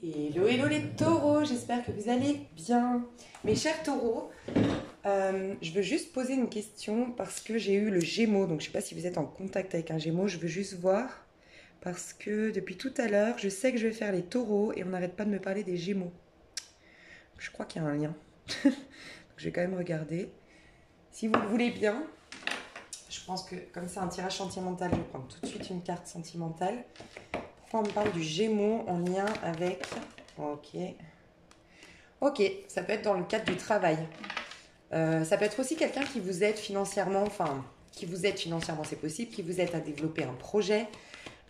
Hello, hello les taureaux, j'espère que vous allez bien. Mes chers taureaux, je veux juste poser une question parce que j'ai eu le Gémeaux, donc je ne sais pas si vous êtes en contact avec un Gémeaux, je veux juste voir parce que depuis tout à l'heure, je sais que je vais faire les taureaux et on n'arrête pas de me parler des Gémeaux. Je crois qu'il y a un lien. Donc, je vais quand même regarder. Si vous le voulez bien, je pense que comme c'est un tirage sentimental, je vais prendre tout de suite une carte sentimentale. Pourquoi on me parle du Gémeaux en lien avec... Ok. Ok, ça peut être dans le cadre du travail. Ça peut être aussi quelqu'un qui vous aide financièrement, enfin, qui vous aide financièrement, c'est possible, qui vous aide à développer un projet.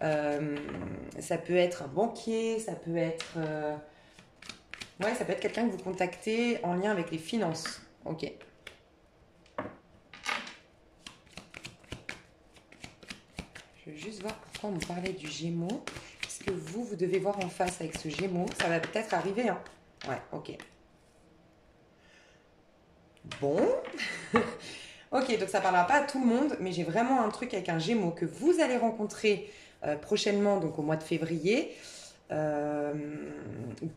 Ça peut être un banquier, ça peut être... Ouais, ça peut être quelqu'un que vous contactez en lien avec les finances. Ok. Je vais juste voir pourquoi on me parlait du Gémeaux. Est-ce que vous devez voir en face avec ce Gémeaux? Ça va peut-être arriver, hein. Ouais, ok. Bon. Ok, donc ça ne parlera pas à tout le monde, mais j'ai vraiment un truc avec un Gémeaux que vous allez rencontrer prochainement, donc au mois de février, euh,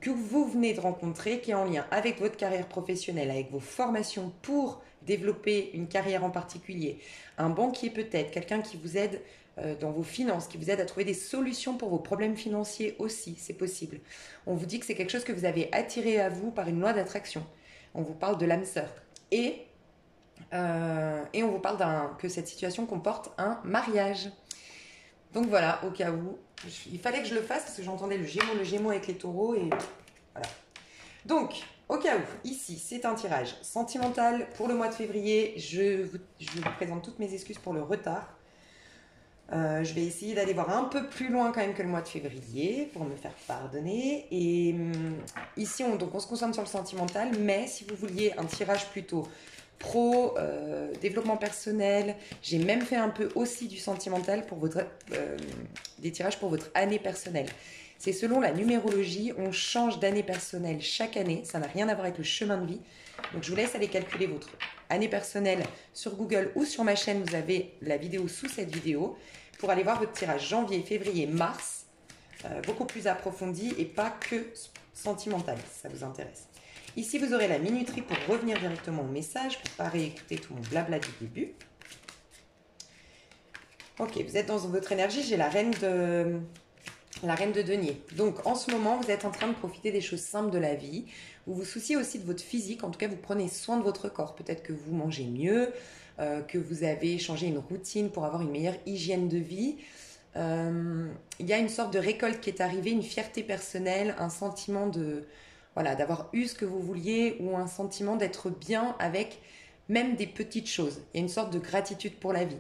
que vous venez de rencontrer, qui est en lien avec votre carrière professionnelle, avec vos formations pour développer une carrière en particulier. Un banquier peut-être, quelqu'un qui vous aide dans vos finances, qui vous aide à trouver des solutions pour vos problèmes financiers aussi, c'est possible. On vous dit que c'est quelque chose que vous avez attiré à vous par une loi d'attraction. On vous parle de l'âme sœur. Et on vous parle que cette situation comporte un mariage. Donc voilà, au cas où, il fallait que je le fasse parce que j'entendais le Gémeaux avec les taureaux et voilà. Donc, au cas où, ici, c'est un tirage sentimental pour le mois de février. Je vous présente toutes mes excuses pour le retard. Je vais essayer d'aller voir un peu plus loin quand même que le mois de février pour me faire pardonner. Et ici, donc on se concentre sur le sentimental, mais si vous vouliez un tirage plutôt pro, développement personnel, j'ai même fait un peu aussi du sentimental pour des tirages pour votre année personnelle. C'est selon la numérologie, on change d'année personnelle chaque année, ça n'a rien à voir avec le chemin de vie. Donc je vous laisse aller calculer votre année personnelle sur Google ou sur ma chaîne, vous avez la vidéo sous cette vidéo pour aller voir votre tirage janvier, février, mars, beaucoup plus approfondi et pas que sentimental, si ça vous intéresse. Ici, vous aurez la minuterie pour revenir directement au message, pour ne pas réécouter tout mon blabla du début. Ok, vous êtes dans votre énergie, j'ai la reine de denier. Donc, en ce moment, vous êtes en train de profiter des choses simples de la vie. Vous vous souciez aussi de votre physique. En tout cas, vous prenez soin de votre corps. Peut-être que vous mangez mieux, que vous avez changé une routine pour avoir une meilleure hygiène de vie. Il y a une sorte de récolte qui est arrivée, une fierté personnelle, un sentiment voilà, d'avoir eu ce que vous vouliez ou un sentiment d'être bien avec même des petites choses. Il y a une sorte de gratitude pour la vie.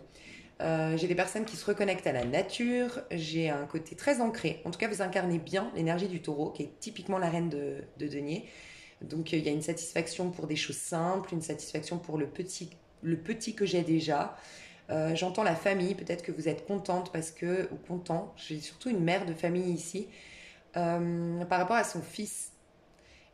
J'ai des personnes qui se reconnectent à la nature, j'ai un côté très ancré. En tout cas, vous incarnez bien l'énergie du taureau, qui est typiquement la reine de denier. Donc, il y a une satisfaction pour des choses simples, une satisfaction pour le petit que j'ai déjà. J'entends la famille, peut-être que vous êtes contente ou content. J'ai surtout une mère de famille ici. Par rapport à son fils,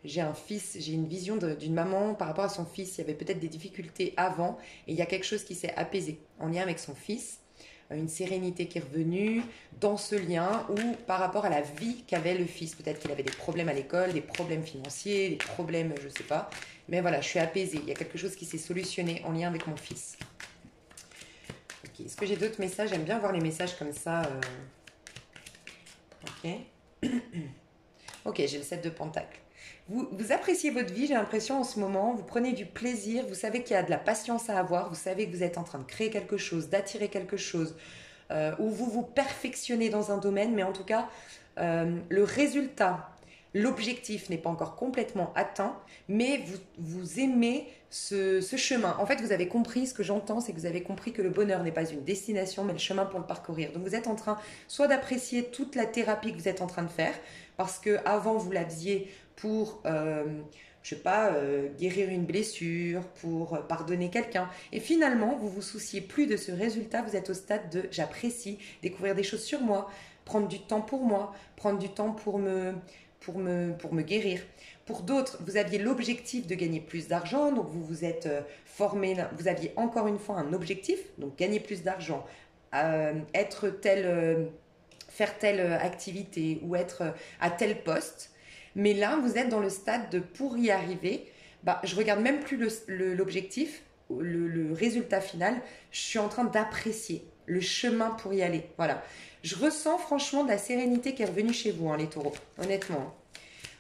j'ai un fils, j'ai une vision d'une maman par rapport à son fils. Il y avait peut-être des difficultés avant et il y a quelque chose qui s'est apaisé en lien avec son fils, une sérénité qui est revenue dans ce lien ou par rapport à la vie qu'avait le fils. Peut-être qu'il avait des problèmes à l'école, des problèmes financiers, des problèmes, je ne sais pas. Mais voilà, je suis apaisée. Il y a quelque chose qui s'est solutionné en lien avec mon fils. Ok, est-ce que j'ai d'autres messages? J'aime bien voir les messages comme ça. Ok. Ok, j'ai le 7 de Pentacle. Vous appréciez votre vie, j'ai l'impression en ce moment, vous prenez du plaisir, vous savez qu'il y a de la patience à avoir, vous savez que vous êtes en train de créer quelque chose, d'attirer quelque chose, ou vous vous perfectionnez dans un domaine, mais en tout cas, le résultat, l'objectif n'est pas encore complètement atteint, mais vous aimez ce chemin. En fait, vous avez compris, ce que j'entends, c'est que vous avez compris que le bonheur n'est pas une destination, mais le chemin pour le parcourir. Donc vous êtes en train soit d'apprécier toute la thérapie que vous êtes en train de faire, parce que avant vous la faisiez pour, je sais pas, guérir une blessure, pour pardonner quelqu'un. Et finalement, vous vous souciez plus de ce résultat. Vous êtes au stade de j'apprécie découvrir des choses sur moi, prendre du temps pour moi, prendre du temps pour me guérir. Pour d'autres, vous aviez l'objectif de gagner plus d'argent, donc vous vous êtes formé, vous aviez encore une fois un objectif, donc gagner plus d'argent, faire telle activité ou être à tel poste. Mais là, vous êtes dans le stade de pour y arriver, bah, je regarde même plus l'objectif, le résultat final. Je suis en train d'apprécier le chemin pour y aller. Voilà. Je ressens franchement de la sérénité qui est revenue chez vous, hein, les taureaux, honnêtement.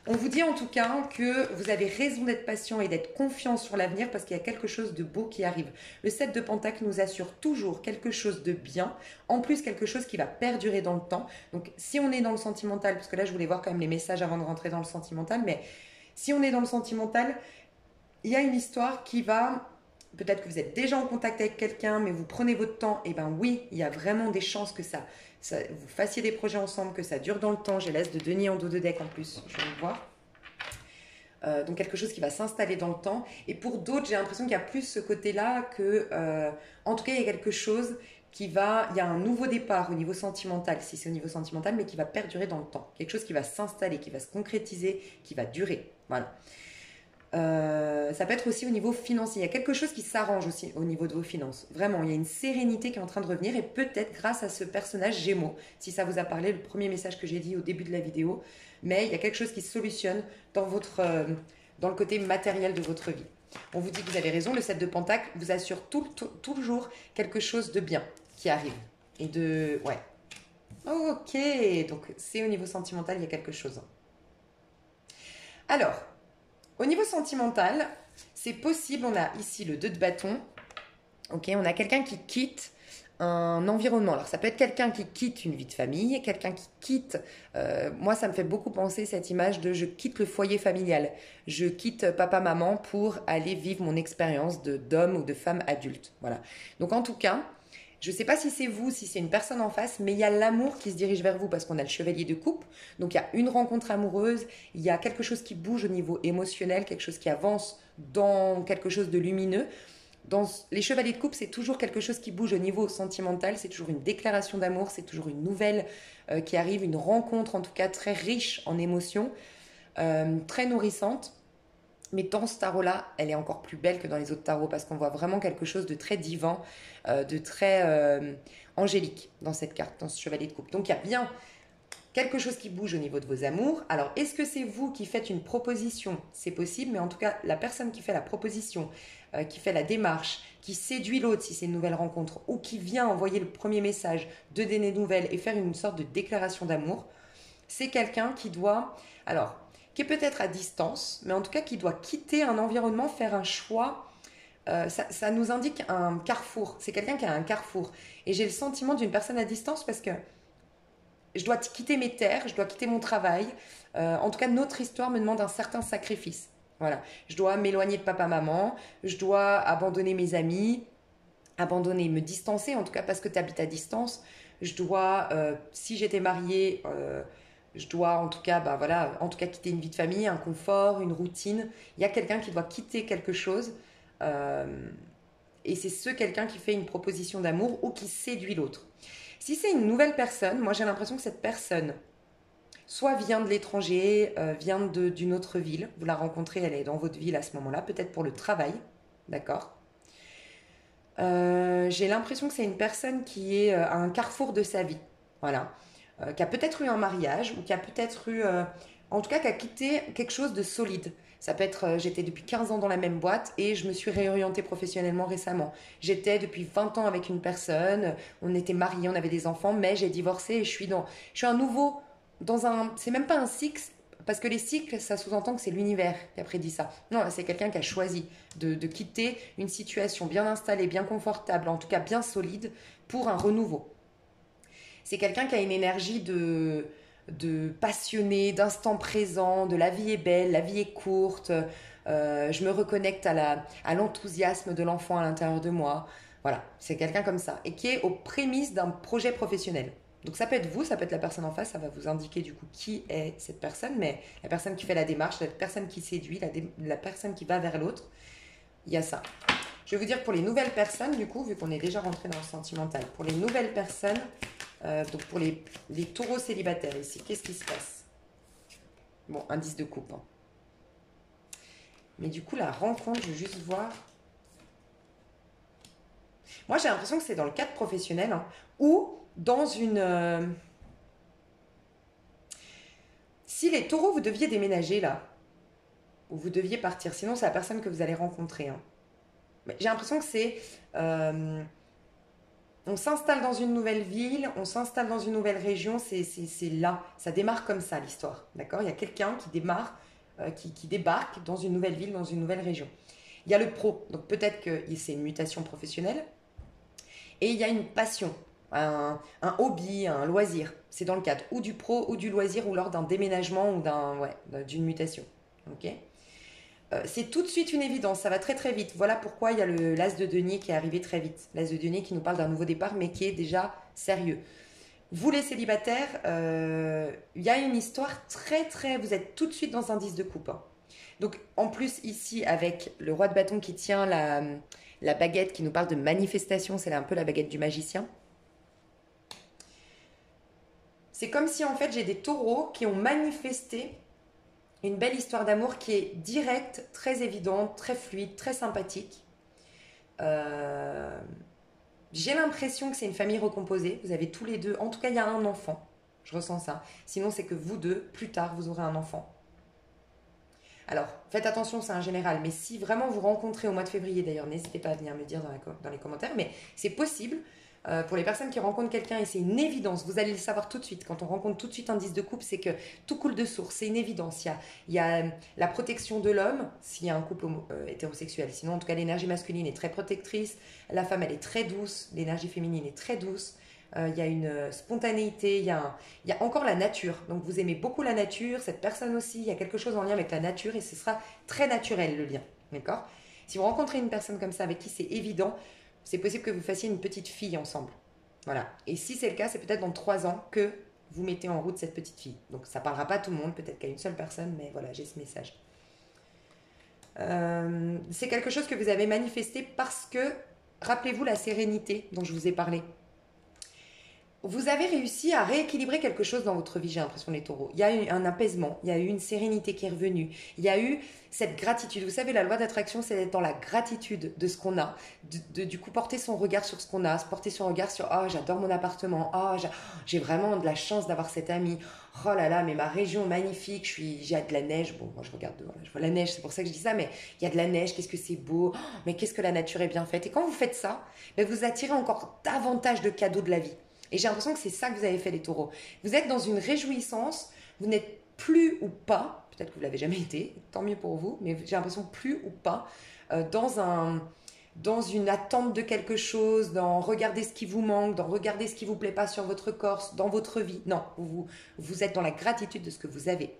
On vous dit en tout cas que vous avez raison d'être patient et d'être confiant sur l'avenir parce qu'il y a quelque chose de beau qui arrive. Le 7 de Pentacle nous assure toujours quelque chose de bien, en plus quelque chose qui va perdurer dans le temps. Donc si on est dans le sentimental, parce que là je voulais voir quand même les messages avant de rentrer dans le sentimental, mais si on est dans le sentimental, il y a une histoire qui va... Peut-être que vous êtes déjà en contact avec quelqu'un, mais vous prenez votre temps. Et ben oui, il y a vraiment des chances que vous fassiez des projets ensemble, que ça dure dans le temps. J'ai l'as de denier en dos de deck en plus, je vais le voir. Donc quelque chose qui va s'installer dans le temps. Et pour d'autres, j'ai l'impression qu'il y a plus ce côté-là que, en tout cas, il y a quelque chose il y a un nouveau départ au niveau sentimental, si c'est au niveau sentimental, mais qui va perdurer dans le temps. Quelque chose qui va s'installer, qui va se concrétiser, qui va durer. Voilà. Ça peut être aussi au niveau financier. Il y a quelque chose qui s'arrange aussi au niveau de vos finances. Vraiment, il y a une sérénité qui est en train de revenir et peut-être grâce à ce personnage Gémeaux, si ça vous a parlé, le premier message que j'ai dit au début de la vidéo, mais il y a quelque chose qui se solutionne dans le côté matériel de votre vie. On vous dit que vous avez raison, le 7 de Pentacle vous assure toujours quelque chose de bien qui arrive. Et de... Ouais. Ok, donc c'est au niveau sentimental, il y a quelque chose. Alors... Au niveau sentimental, c'est possible, on a ici le 2 de bâton. Ok, on a quelqu'un qui quitte un environnement. Alors ça peut être quelqu'un qui quitte une vie de famille, quelqu'un qui quitte... moi, ça me fait beaucoup penser cette image de je quitte le foyer familial. Je quitte papa-maman pour aller vivre mon expérience d'homme ou de femme adulte. Voilà. Donc en tout cas... Je ne sais pas si c'est vous, si c'est une personne en face, mais il y a l'amour qui se dirige vers vous parce qu'on a le chevalier de coupe. Donc il y a une rencontre amoureuse, il y a quelque chose qui bouge au niveau émotionnel, quelque chose qui avance dans quelque chose de lumineux. Dans les chevaliers de coupe, c'est toujours quelque chose qui bouge au niveau sentimental, c'est toujours une déclaration d'amour, c'est toujours une nouvelle qui arrive, une rencontre en tout cas très riche en émotions, très nourrissante. Mais dans ce tarot-là, elle est encore plus belle que dans les autres tarots parce qu'on voit vraiment quelque chose de très divin, de très angélique dans cette carte, dans ce chevalier de coupe. Donc il y a bien quelque chose qui bouge au niveau de vos amours. Alors est-ce que c'est vous qui faites une proposition? C'est possible, mais en tout cas, la personne qui fait la proposition, qui fait la démarche, qui séduit l'autre si c'est une nouvelle rencontre, ou qui vient envoyer le premier message, de donner des nouvelles et faire une sorte de déclaration d'amour, c'est quelqu'un qui doit... Alors, qui est peut-être à distance, mais en tout cas qui doit quitter un environnement, faire un choix. Ça nous indique un carrefour. C'est quelqu'un qui a un carrefour. Et j'ai le sentiment d'une personne à distance parce que je dois quitter mes terres, je dois quitter mon travail. En tout cas, notre histoire me demande un certain sacrifice. Voilà. Je dois m'éloigner de papa-maman, je dois abandonner mes amis, me distancer, en tout cas parce que tu habites à distance. Je dois, si j'étais mariée... je dois en tout cas, quitter une vie de famille, un confort, une routine. Il y a quelqu'un qui doit quitter quelque chose. Et c'est quelqu'un qui fait une proposition d'amour ou qui séduit l'autre. Si c'est une nouvelle personne, moi j'ai l'impression que cette personne soit vient de l'étranger, vient d'une autre ville. Vous la rencontrez, elle est dans votre ville à ce moment-là, peut-être pour le travail. D'accord. J'ai l'impression que c'est une personne qui est à un carrefour de sa vie. Voilà. Qui a peut-être eu un mariage ou qui a peut-être eu, en tout cas, qui a quitté quelque chose de solide. Ça peut être, j'étais depuis 15 ans dans la même boîte et je me suis réorientée professionnellement récemment. J'étais depuis 20 ans avec une personne, on était mariés, on avait des enfants, mais j'ai divorcé et je suis un nouveau, c'est même pas un cycle, parce que les cycles, ça sous-entend que c'est l'univers qui a prédit ça. Non, c'est quelqu'un qui a choisi de quitter une situation bien installée, bien confortable, en tout cas bien solide, pour un renouveau. C'est quelqu'un qui a une énergie de passionné, d'instant présent, de la vie est belle, la vie est courte, je me reconnecte à l'enthousiasme de l'enfant à l'intérieur de moi. Voilà, c'est quelqu'un comme ça et qui est aux prémices d'un projet professionnel. Donc ça peut être vous, ça peut être la personne en face, ça va vous indiquer du coup qui est cette personne, mais la personne qui fait la démarche, la personne qui séduit, la personne qui va vers l'autre, il y a ça. Je vais vous dire pour les nouvelles personnes, du coup, vu qu'on est déjà rentré dans le sentimental, pour les nouvelles personnes, donc pour les taureaux célibataires ici, qu'est-ce qui se passe? Bon, indice de coupe. Hein. Mais du coup, la rencontre, je vais juste voir. Moi, j'ai l'impression que c'est dans le cadre professionnel ou dans une... Si les taureaux, vous deviez déménager là, ou vous deviez partir, sinon c'est la personne que vous allez rencontrer, hein. Mais j'ai l'impression que c'est... on s'installe dans une nouvelle ville, on s'installe dans une nouvelle région, c'est là. Ça démarre comme ça l'histoire, d'accord? Il y a quelqu'un qui démarre, qui débarque dans une nouvelle ville, dans une nouvelle région. Il y a le pro, donc peut-être que c'est une mutation professionnelle. Et il y a une passion, un hobby, un loisir. C'est dans le cadre ou du pro ou du loisir ou lors d'un déménagement ou d'une mutation. Ok. C'est tout de suite une évidence, ça va très très vite. Voilà pourquoi il y a l'as de denier qui est arrivé très vite. L'as de denier qui nous parle d'un nouveau départ mais qui est déjà sérieux. Vous les célibataires, il y a une histoire très très... Vous êtes tout de suite dans un 10 de coupe, hein. Donc en plus ici avec le roi de bâton qui tient la baguette qui nous parle de manifestation, c'est un peu la baguette du magicien. C'est comme si en fait j'ai des taureaux qui ont manifesté une belle histoire d'amour qui est directe, très évidente, très fluide, très sympathique. J'ai l'impression que c'est une famille recomposée. Vous avez tous les deux, en tout cas il y a un enfant. Je ressens ça. Sinon c'est que vous deux, plus tard, vous aurez un enfant. Alors, faites attention, c'est un général, mais si vraiment vous rencontrez au mois de février, d'ailleurs, n'hésitez pas à venir me dire dans les commentaires, mais c'est possible pour les personnes qui rencontrent quelqu'un et c'est une évidence, vous allez le savoir tout de suite. Quand on rencontre tout de suite un 10 de couple, c'est que tout coule de source, c'est une évidence. Il y a la protection de l'homme, s'il y a un couple hétérosexuel. Sinon, en tout cas, l'énergie masculine est très protectrice, la femme, elle est très douce, l'énergie féminine est très douce. Il y a une spontanéité, il y a encore la nature. Donc vous aimez beaucoup la nature, cette personne aussi, il y a quelque chose en lien avec la nature et ce sera très naturel le lien. D'accord? Si vous rencontrez une personne comme ça avec qui c'est évident, c'est possible que vous fassiez une petite fille ensemble. Voilà. Et si c'est le cas, c'est peut-être dans 3 ans que vous mettez en route cette petite fille. Donc ça ne parlera pas à tout le monde, peut-être qu'à une seule personne, mais voilà, j'ai ce message. C'est quelque chose que vous avez manifesté parce que, rappelez-vous la sérénité dont je vous ai parlé. Vous avez réussi à rééquilibrer quelque chose dans votre vie, j'ai l'impression, les taureaux. Il y a eu un apaisement, il y a eu une sérénité qui est revenue, il y a eu cette gratitude. Vous savez, la loi d'attraction, c'est d'être dans la gratitude de ce qu'on a, du coup porter son regard sur ce qu'on a, porter son regard sur « Oh, j'adore mon appartement, oh, j'ai vraiment de la chance d'avoir cet ami, oh là là, mais ma région magnifique, j'ai de la neige. » Bon, moi je regarde dehors, je vois la neige, c'est pour ça que je dis ça, mais il y a de la neige, qu'est-ce que c'est beau, oh, mais qu'est-ce que la nature est bien faite. Et quand vous faites ça, vous attirez encore davantage de cadeaux de la vie. Et j'ai l'impression que c'est ça que vous avez fait, les taureaux. Vous êtes dans une réjouissance, vous n'êtes plus ou pas, peut-être que vous ne l'avez jamais été, tant mieux pour vous, mais j'ai l'impression plus ou pas, dans une attente de quelque chose, dans regarder ce qui vous manque, dans regarder ce qui ne vous plaît pas sur votre corps, dans votre vie. Non, vous êtes dans la gratitude de ce que vous avez.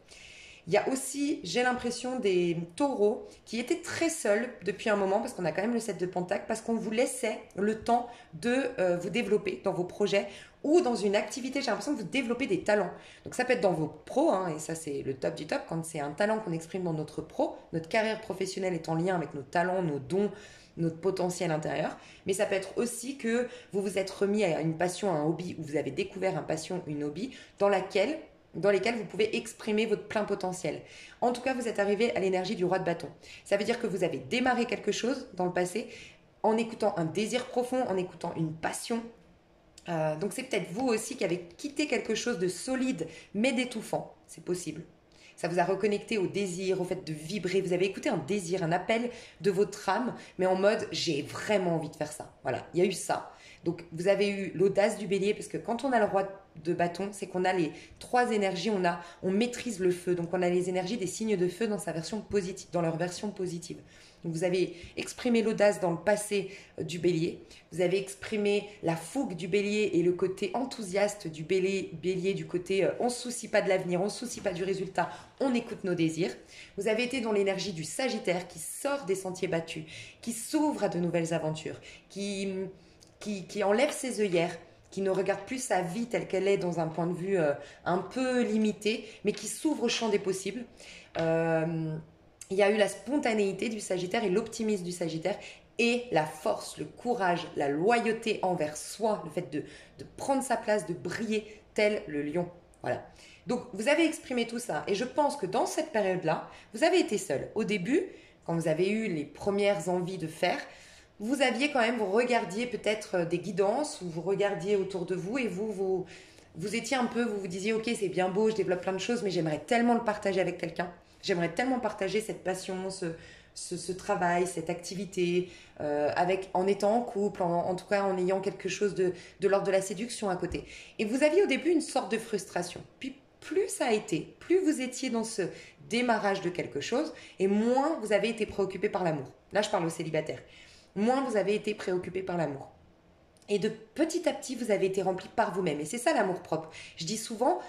Il y a aussi, j'ai l'impression, des taureaux qui étaient très seuls depuis un moment, parce qu'on a quand même le 7 de Pentacle, parce qu'on vous laissait le temps de vous développer dans vos projets ou dans une activité. J'ai l'impression que vous développez des talents. Donc ça peut être dans vos pros, hein, et ça c'est le top du top, quand c'est un talent qu'on exprime dans notre pro, notre carrière professionnelle est en lien avec nos talents, nos dons, notre potentiel intérieur. Mais ça peut être aussi que vous vous êtes remis à une passion, à un hobby, ou vous avez découvert une passion, une hobby, dans lesquels vous pouvez exprimer votre plein potentiel. En tout cas, vous êtes arrivé à l'énergie du roi de bâton. Ça veut dire que vous avez démarré quelque chose dans le passé en écoutant un désir profond, en écoutant une passion. Donc c'est peut-être vous aussi qui avez quitté quelque chose de solide mais d'étouffant. C'est possible. Ça vous a reconnecté au désir, au fait de vibrer. Vous avez écouté un désir, un appel de votre âme, mais en mode « j'ai vraiment envie de faire ça ». Voilà, il y a eu ça. Donc vous avez eu l'audace du bélier, parce que quand on a le roi de bâton, c'est qu'on a les 3 énergies, on maîtrise le feu. Donc on a les énergies des signes de feu dans sa version positive, dans leur version positive. Donc vous avez exprimé l'audace dans le passé du bélier, vous avez exprimé la fougue du bélier et le côté enthousiaste du bélier du côté on ne se soucie pas de l'avenir, on ne se soucie pas du résultat, on écoute nos désirs. Vous avez été dans l'énergie du sagittaire qui sort des sentiers battus, qui s'ouvre à de nouvelles aventures, qui enlève ses œillères, qui ne regarde plus sa vie telle qu'elle est dans un point de vue un peu limité, mais qui s'ouvre au champ des possibles. Il y a eu la spontanéité du Sagittaire et l'optimisme du Sagittaire et la force, le courage, la loyauté envers soi, le fait de prendre sa place, de briller tel le lion. Voilà. Donc, vous avez exprimé tout ça et je pense que dans cette période-là, vous avez été seul. Au début, quand vous avez eu les premières envies de faire, vous aviez quand même, vous regardiez peut-être des guidances ou vous regardiez autour de vous et vous vous étiez un peu, vous vous disiez, ok, c'est bien beau, je développe plein de choses, mais j'aimerais tellement le partager avec quelqu'un. J'aimerais tellement partager cette passion, ce travail, cette activité, en étant en couple, en tout cas en ayant quelque chose de l'ordre de la séduction à côté. Et vous aviez au début une sorte de frustration. Puis plus ça a été, plus vous étiez dans ce démarrage de quelque chose, et moins vous avez été préoccupé par l'amour. Là, je parle aux célibataires. Moins vous avez été préoccupé par l'amour. Et de petit à petit, vous avez été rempli par vous-même. Et c'est ça l'amour propre. Je dis souvent,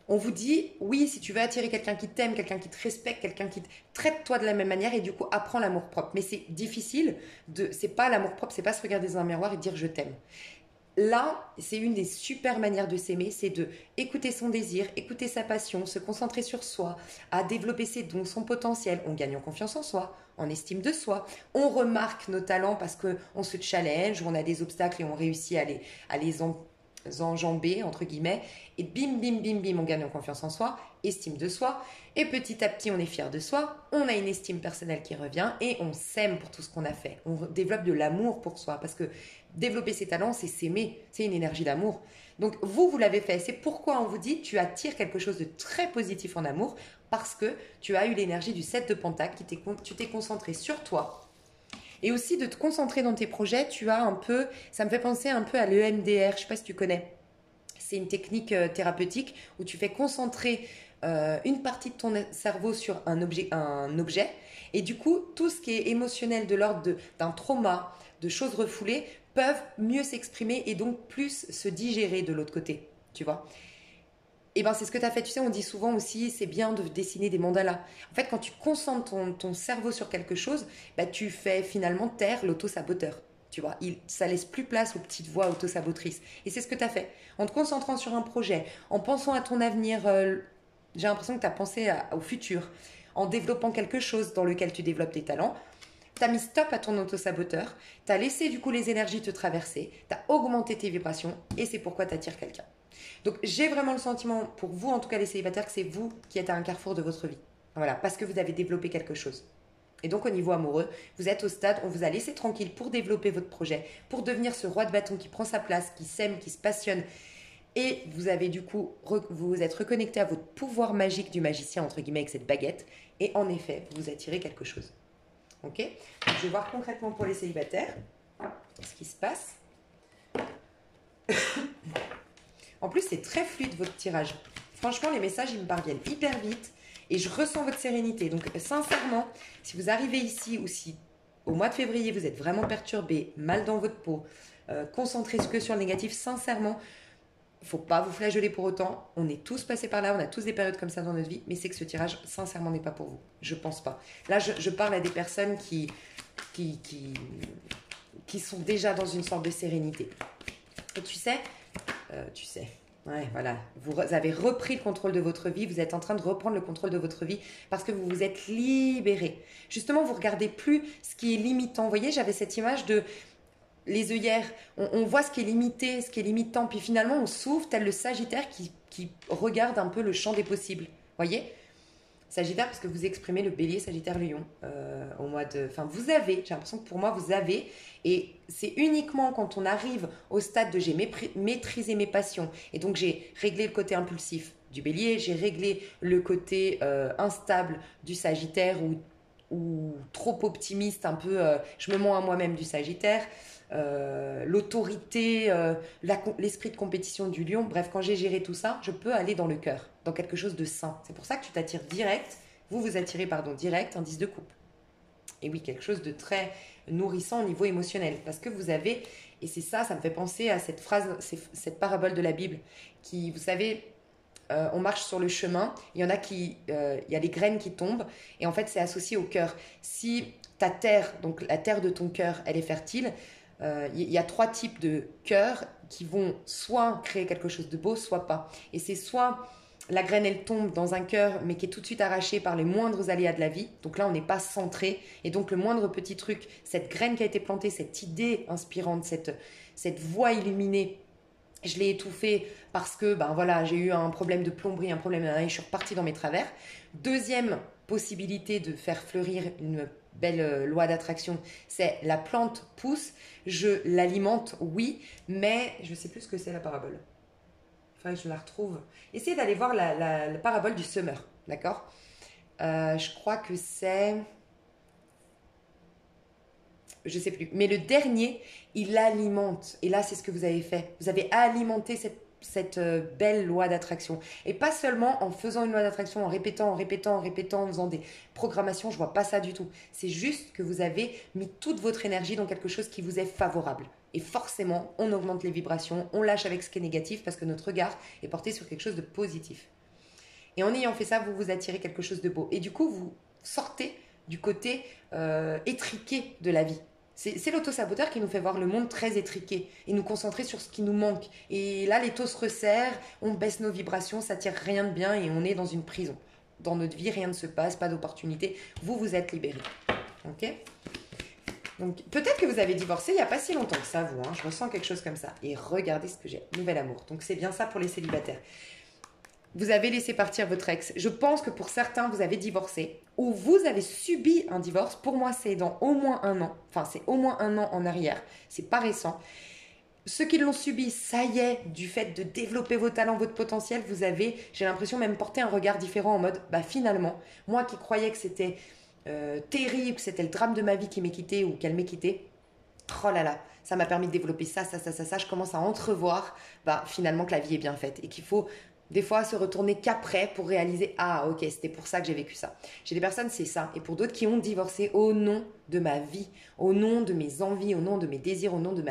on vous dit, oui, si tu veux attirer quelqu'un qui t'aime, quelqu'un qui te respecte, quelqu'un qui te traite toi de la même manière, et du coup, apprends l'amour propre. Mais c'est difficile, c'est pas l'amour propre, c'est pas se regarder dans un miroir et dire je t'aime. Là, c'est une des super manières de s'aimer, c'est de écouter son désir, écouter sa passion, se concentrer sur soi, à développer ses dons, son potentiel. On gagne en confiance en soi, en estime de soi. On remarque nos talents parce qu'on se challenge, ou on a des obstacles et on réussit à les enjamber, entre guillemets. Et bim, bim, bim, bim, on gagne en confiance en soi, estime de soi. Et petit à petit, on est fier de soi. On a une estime personnelle qui revient et on s'aime pour tout ce qu'on a fait. On développe de l'amour pour soi parce que développer ses talents, c'est s'aimer, c'est une énergie d'amour. Donc vous l'avez fait. C'est pourquoi on vous dit tu attires quelque chose de très positif en amour parce que tu as eu l'énergie du 7 de Pentacle, tu t'es concentré sur toi. Et aussi de te concentrer dans tes projets, tu as un peu, ça me fait penser un peu à l'EMDR, je ne sais pas si tu connais. C'est une technique thérapeutique où tu fais concentrer une partie de ton cerveau sur un objet, et du coup, tout ce qui est émotionnel de l'ordre d'un trauma, de choses refoulées, peuvent mieux s'exprimer et donc plus se digérer de l'autre côté, tu vois. Et ben c'est ce que tu as fait, tu sais, on dit souvent aussi, c'est bien de dessiner des mandalas. En fait, quand tu concentres ton cerveau sur quelque chose, bah, tu fais finalement taire l'auto-saboteur. Tu vois, ça laisse plus place aux petites voix auto-sabotrices. Et c'est ce que tu as fait. En te concentrant sur un projet, en pensant à ton avenir, j'ai l'impression que tu as pensé au futur, en développant quelque chose dans lequel tu développes tes talents, tu as mis stop à ton auto-saboteur, tu as laissé du coup les énergies te traverser, tu as augmenté tes vibrations et c'est pourquoi tu attires quelqu'un. Donc j'ai vraiment le sentiment, pour vous en tout cas les célibataires, que c'est vous qui êtes à un carrefour de votre vie. Voilà, parce que vous avez développé quelque chose. Et donc au niveau amoureux, vous êtes au stade, on vous a laissé tranquille pour développer votre projet, pour devenir ce roi de bâton qui prend sa place, qui s'aime, qui se passionne. Et vous avez du coup, vous vous êtes reconnecté à votre pouvoir magique du magicien, entre guillemets, avec cette baguette. Et en effet, vous attirez quelque chose. Ok? Donc, je vais voir concrètement pour les célibataires ce qui se passe. En plus, c'est très fluide votre tirage. Franchement, les messages, ils me parviennent hyper vite et je ressens votre sérénité. Donc, sincèrement, si vous arrivez ici ou si au mois de février, vous êtes vraiment perturbé, mal dans votre peau, concentré que sur le négatif, sincèrement, il ne faut pas vous flageller pour autant. On est tous passés par là, on a tous des périodes comme ça dans notre vie, mais c'est que ce tirage, sincèrement, n'est pas pour vous. Je pense pas. Là, je parle à des personnes qui sont déjà dans une sorte de sérénité. Et tu sais, ouais, voilà, vous avez repris le contrôle de votre vie, vous êtes en train de reprendre le contrôle de votre vie parce que vous vous êtes libéré. Justement, vous regardez plus ce qui est limitant. Vous voyez, j'avais cette image de les œillères, on voit ce qui est limité, ce qui est limitant, puis finalement on s'ouvre tel le Sagittaire qui regarde un peu le champ des possibles. Voyez, Sagittaire, parce que vous exprimez le Bélier, Sagittaire, Lion au mois de... Enfin, vous avez, j'ai l'impression que pour moi vous avez, et c'est uniquement quand on arrive au stade de j'ai maîtrisé mes passions, et donc j'ai réglé le côté impulsif du Bélier, j'ai réglé le côté instable du Sagittaire ou trop optimiste, un peu je me mens à moi-même du Sagittaire, l'autorité, l'esprit de compétition du lion. Bref, quand j'ai géré tout ça, je peux aller dans le cœur, dans quelque chose de sain. C'est pour ça que tu t'attires direct, vous attirez, direct un 10 de coupe. Et oui, quelque chose de très nourrissant au niveau émotionnel. Parce que vous avez, et c'est ça, ça me fait penser à cette phrase, cette parabole de la Bible, qui, vous savez, on marche sur le chemin, il y en a il y a les graines qui tombent, et en fait, c'est associé au cœur. Si ta terre, donc la terre de ton cœur, elle est fertile, il y a 3 types de cœurs qui vont soit créer quelque chose de beau, soit pas. Et c'est soit la graine, elle tombe dans un cœur, mais qui est tout de suite arrachée par les moindres aléas de la vie. Donc là, on n'est pas centré. Et donc, le moindre petit truc, cette graine qui a été plantée, cette idée inspirante, cette voix illuminée, je l'ai étouffée parce que ben voilà, j'ai eu un problème de plomberie, un problème et je suis repartie dans mes travers. Deuxième possibilité de faire fleurir une belle loi d'attraction, c'est la plante pousse, je l'alimente, oui, mais je ne sais plus ce que c'est la parabole. faudrait que je la retrouve. Essayez d'aller voir la parabole du semeur, d'accord? Je crois que c'est... Je sais plus. Mais le dernier, il alimente. Et là, c'est ce que vous avez fait. Vous avez alimenté cette belle loi d'attraction. Et pas seulement en faisant une loi d'attraction, en répétant, en répétant, en répétant, en faisant des programmations. Je vois pas ça du tout. C'est juste que vous avez mis toute votre énergie dans quelque chose qui vous est favorable. Et forcément, on augmente les vibrations, on lâche avec ce qui est négatif parce que notre regard est porté sur quelque chose de positif. Et en ayant fait ça, vous vous attirez quelque chose de beau. Et du coup, vous sortez du côté étriqué de la vie. C'est l'auto-saboteur qui nous fait voir le monde très étriqué et nous concentrer sur ce qui nous manque. Et là, les taux se resserrent, on baisse nos vibrations, ça tire rien de bien et on est dans une prison. Dans notre vie, rien ne se passe, pas d'opportunité. Vous, vous êtes libérés. Ok? Donc, peut-être que vous avez divorcé il n'y a pas si longtemps que ça, vous. Hein, je ressens quelque chose comme ça. Et regardez ce que j'ai. Nouvel amour. Donc, c'est bien ça pour les célibataires. Vous avez laissé partir votre ex. Je pense que pour certains, vous avez divorcé ou vous avez subi un divorce. Pour moi, c'est dans au moins un an. Enfin, c'est au moins un an en arrière. C'est pas récent. Ceux qui l'ont subi, ça y est, du fait de développer vos talents, votre potentiel, vous avez, j'ai l'impression, même porté un regard différent en mode, bah finalement, moi qui croyais que c'était terrible, que c'était le drame de ma vie qui m'ait quitté ou qu'elle m'ait quitté, oh là là, ça m'a permis de développer ça, je commence à entrevoir bah, finalement que la vie est bien faite et qu'il faut des fois se retourner qu'après pour réaliser ah ok c'était pour ça que j'ai vécu ça. J'ai des personnes c'est ça et pour d'autres qui ont divorcé au nom de ma vie, au nom de mes envies, au nom de mes désirs, au nom de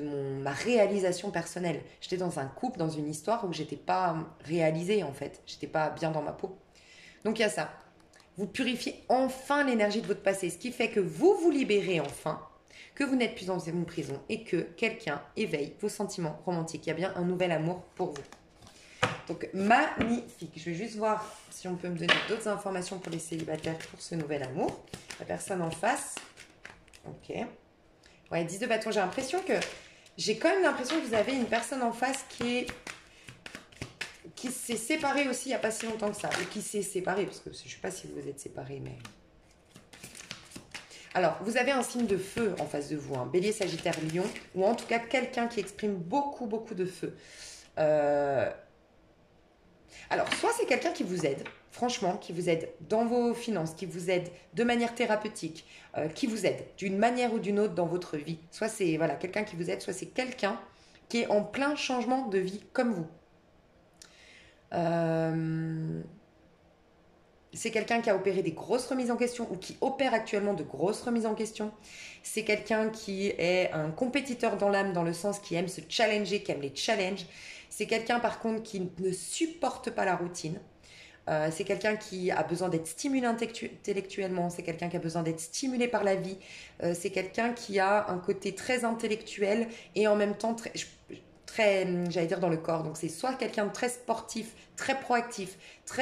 ma réalisation personnelle. J'étais dans un couple, dans une histoire où j'étais pas réalisée en fait, j'étais pas bien dans ma peau. Donc il y a ça. Vous purifiez enfin l'énergie de votre passé, ce qui fait que vous vous libérez enfin, que vous n'êtes plus dans une prison et que quelqu'un éveille vos sentiments romantiques. Il y a bien un nouvel amour pour vous. Donc magnifique. Je vais juste voir si on peut me donner d'autres informations pour les célibataires pour ce nouvel amour. La personne en face. Ok. Ouais, 10 de bâton. J'ai quand même l'impression que vous avez une personne en face qui s'est séparée aussi il n'y a pas si longtemps que ça. Ou qui s'est séparée, parce que je ne sais pas si vous êtes séparés, mais... Alors, vous avez un signe de feu en face de vous, hein, Bélier, Sagittaire, Lion, ou en tout cas quelqu'un qui exprime beaucoup, beaucoup de feu. Alors, soit c'est quelqu'un qui vous aide, franchement, qui vous aide dans vos finances, qui vous aide de manière thérapeutique, qui vous aide d'une manière ou d'une autre dans votre vie. Soit c'est voilà, quelqu'un qui vous aide, soit c'est quelqu'un qui est en plein changement de vie comme vous. C'est quelqu'un qui a opéré des grosses remises en question ou qui opère actuellement de grosses remises en question. C'est quelqu'un qui est un compétiteur dans l'âme, dans le sens qui aime se challenger, qui aime les challenges. C'est quelqu'un par contre qui ne supporte pas la routine. C'est quelqu'un qui a besoin d'être stimulé intellectuellement. C'est quelqu'un qui a besoin d'être stimulé par la vie. C'est quelqu'un qui a un côté très intellectuel et en même temps très, j'allais dire dans le corps. Donc c'est soit quelqu'un de très sportif, très proactif, qui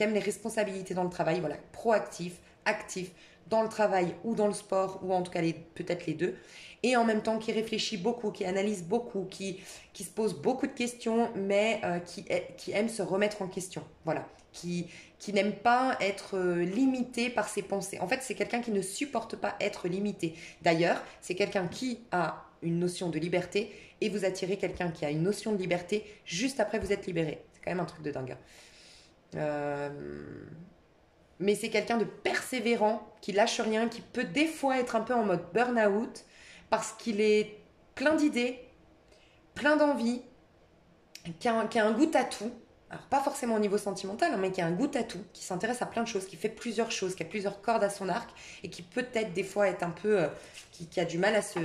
aime les responsabilités dans le travail, voilà, proactif, actif, dans le travail ou dans le sport, ou en tout cas peut-être les deux, et en même temps qui réfléchit beaucoup, qui analyse beaucoup, qui se pose beaucoup de questions, mais qui aime se remettre en question, voilà, qui n'aime pas être limité par ses pensées. En fait, c'est quelqu'un qui ne supporte pas être limité. D'ailleurs, c'est quelqu'un qui a une notion de liberté, et vous attirez quelqu'un qui a une notion de liberté juste après vous êtes libéré. C'est quand même un truc de dingue. Mais c'est quelqu'un de persévérant, qui lâche rien, qui peut des fois être un peu en mode burn-out, parce qu'il est plein d'idées, plein d'envies, qui a un goût à tout. Alors pas forcément au niveau sentimental, hein, mais qui a un goût à tout, qui s'intéresse à plein de choses, qui fait plusieurs choses, qui a plusieurs cordes à son arc, et qui peut-être des fois est un peu... qui a du mal à se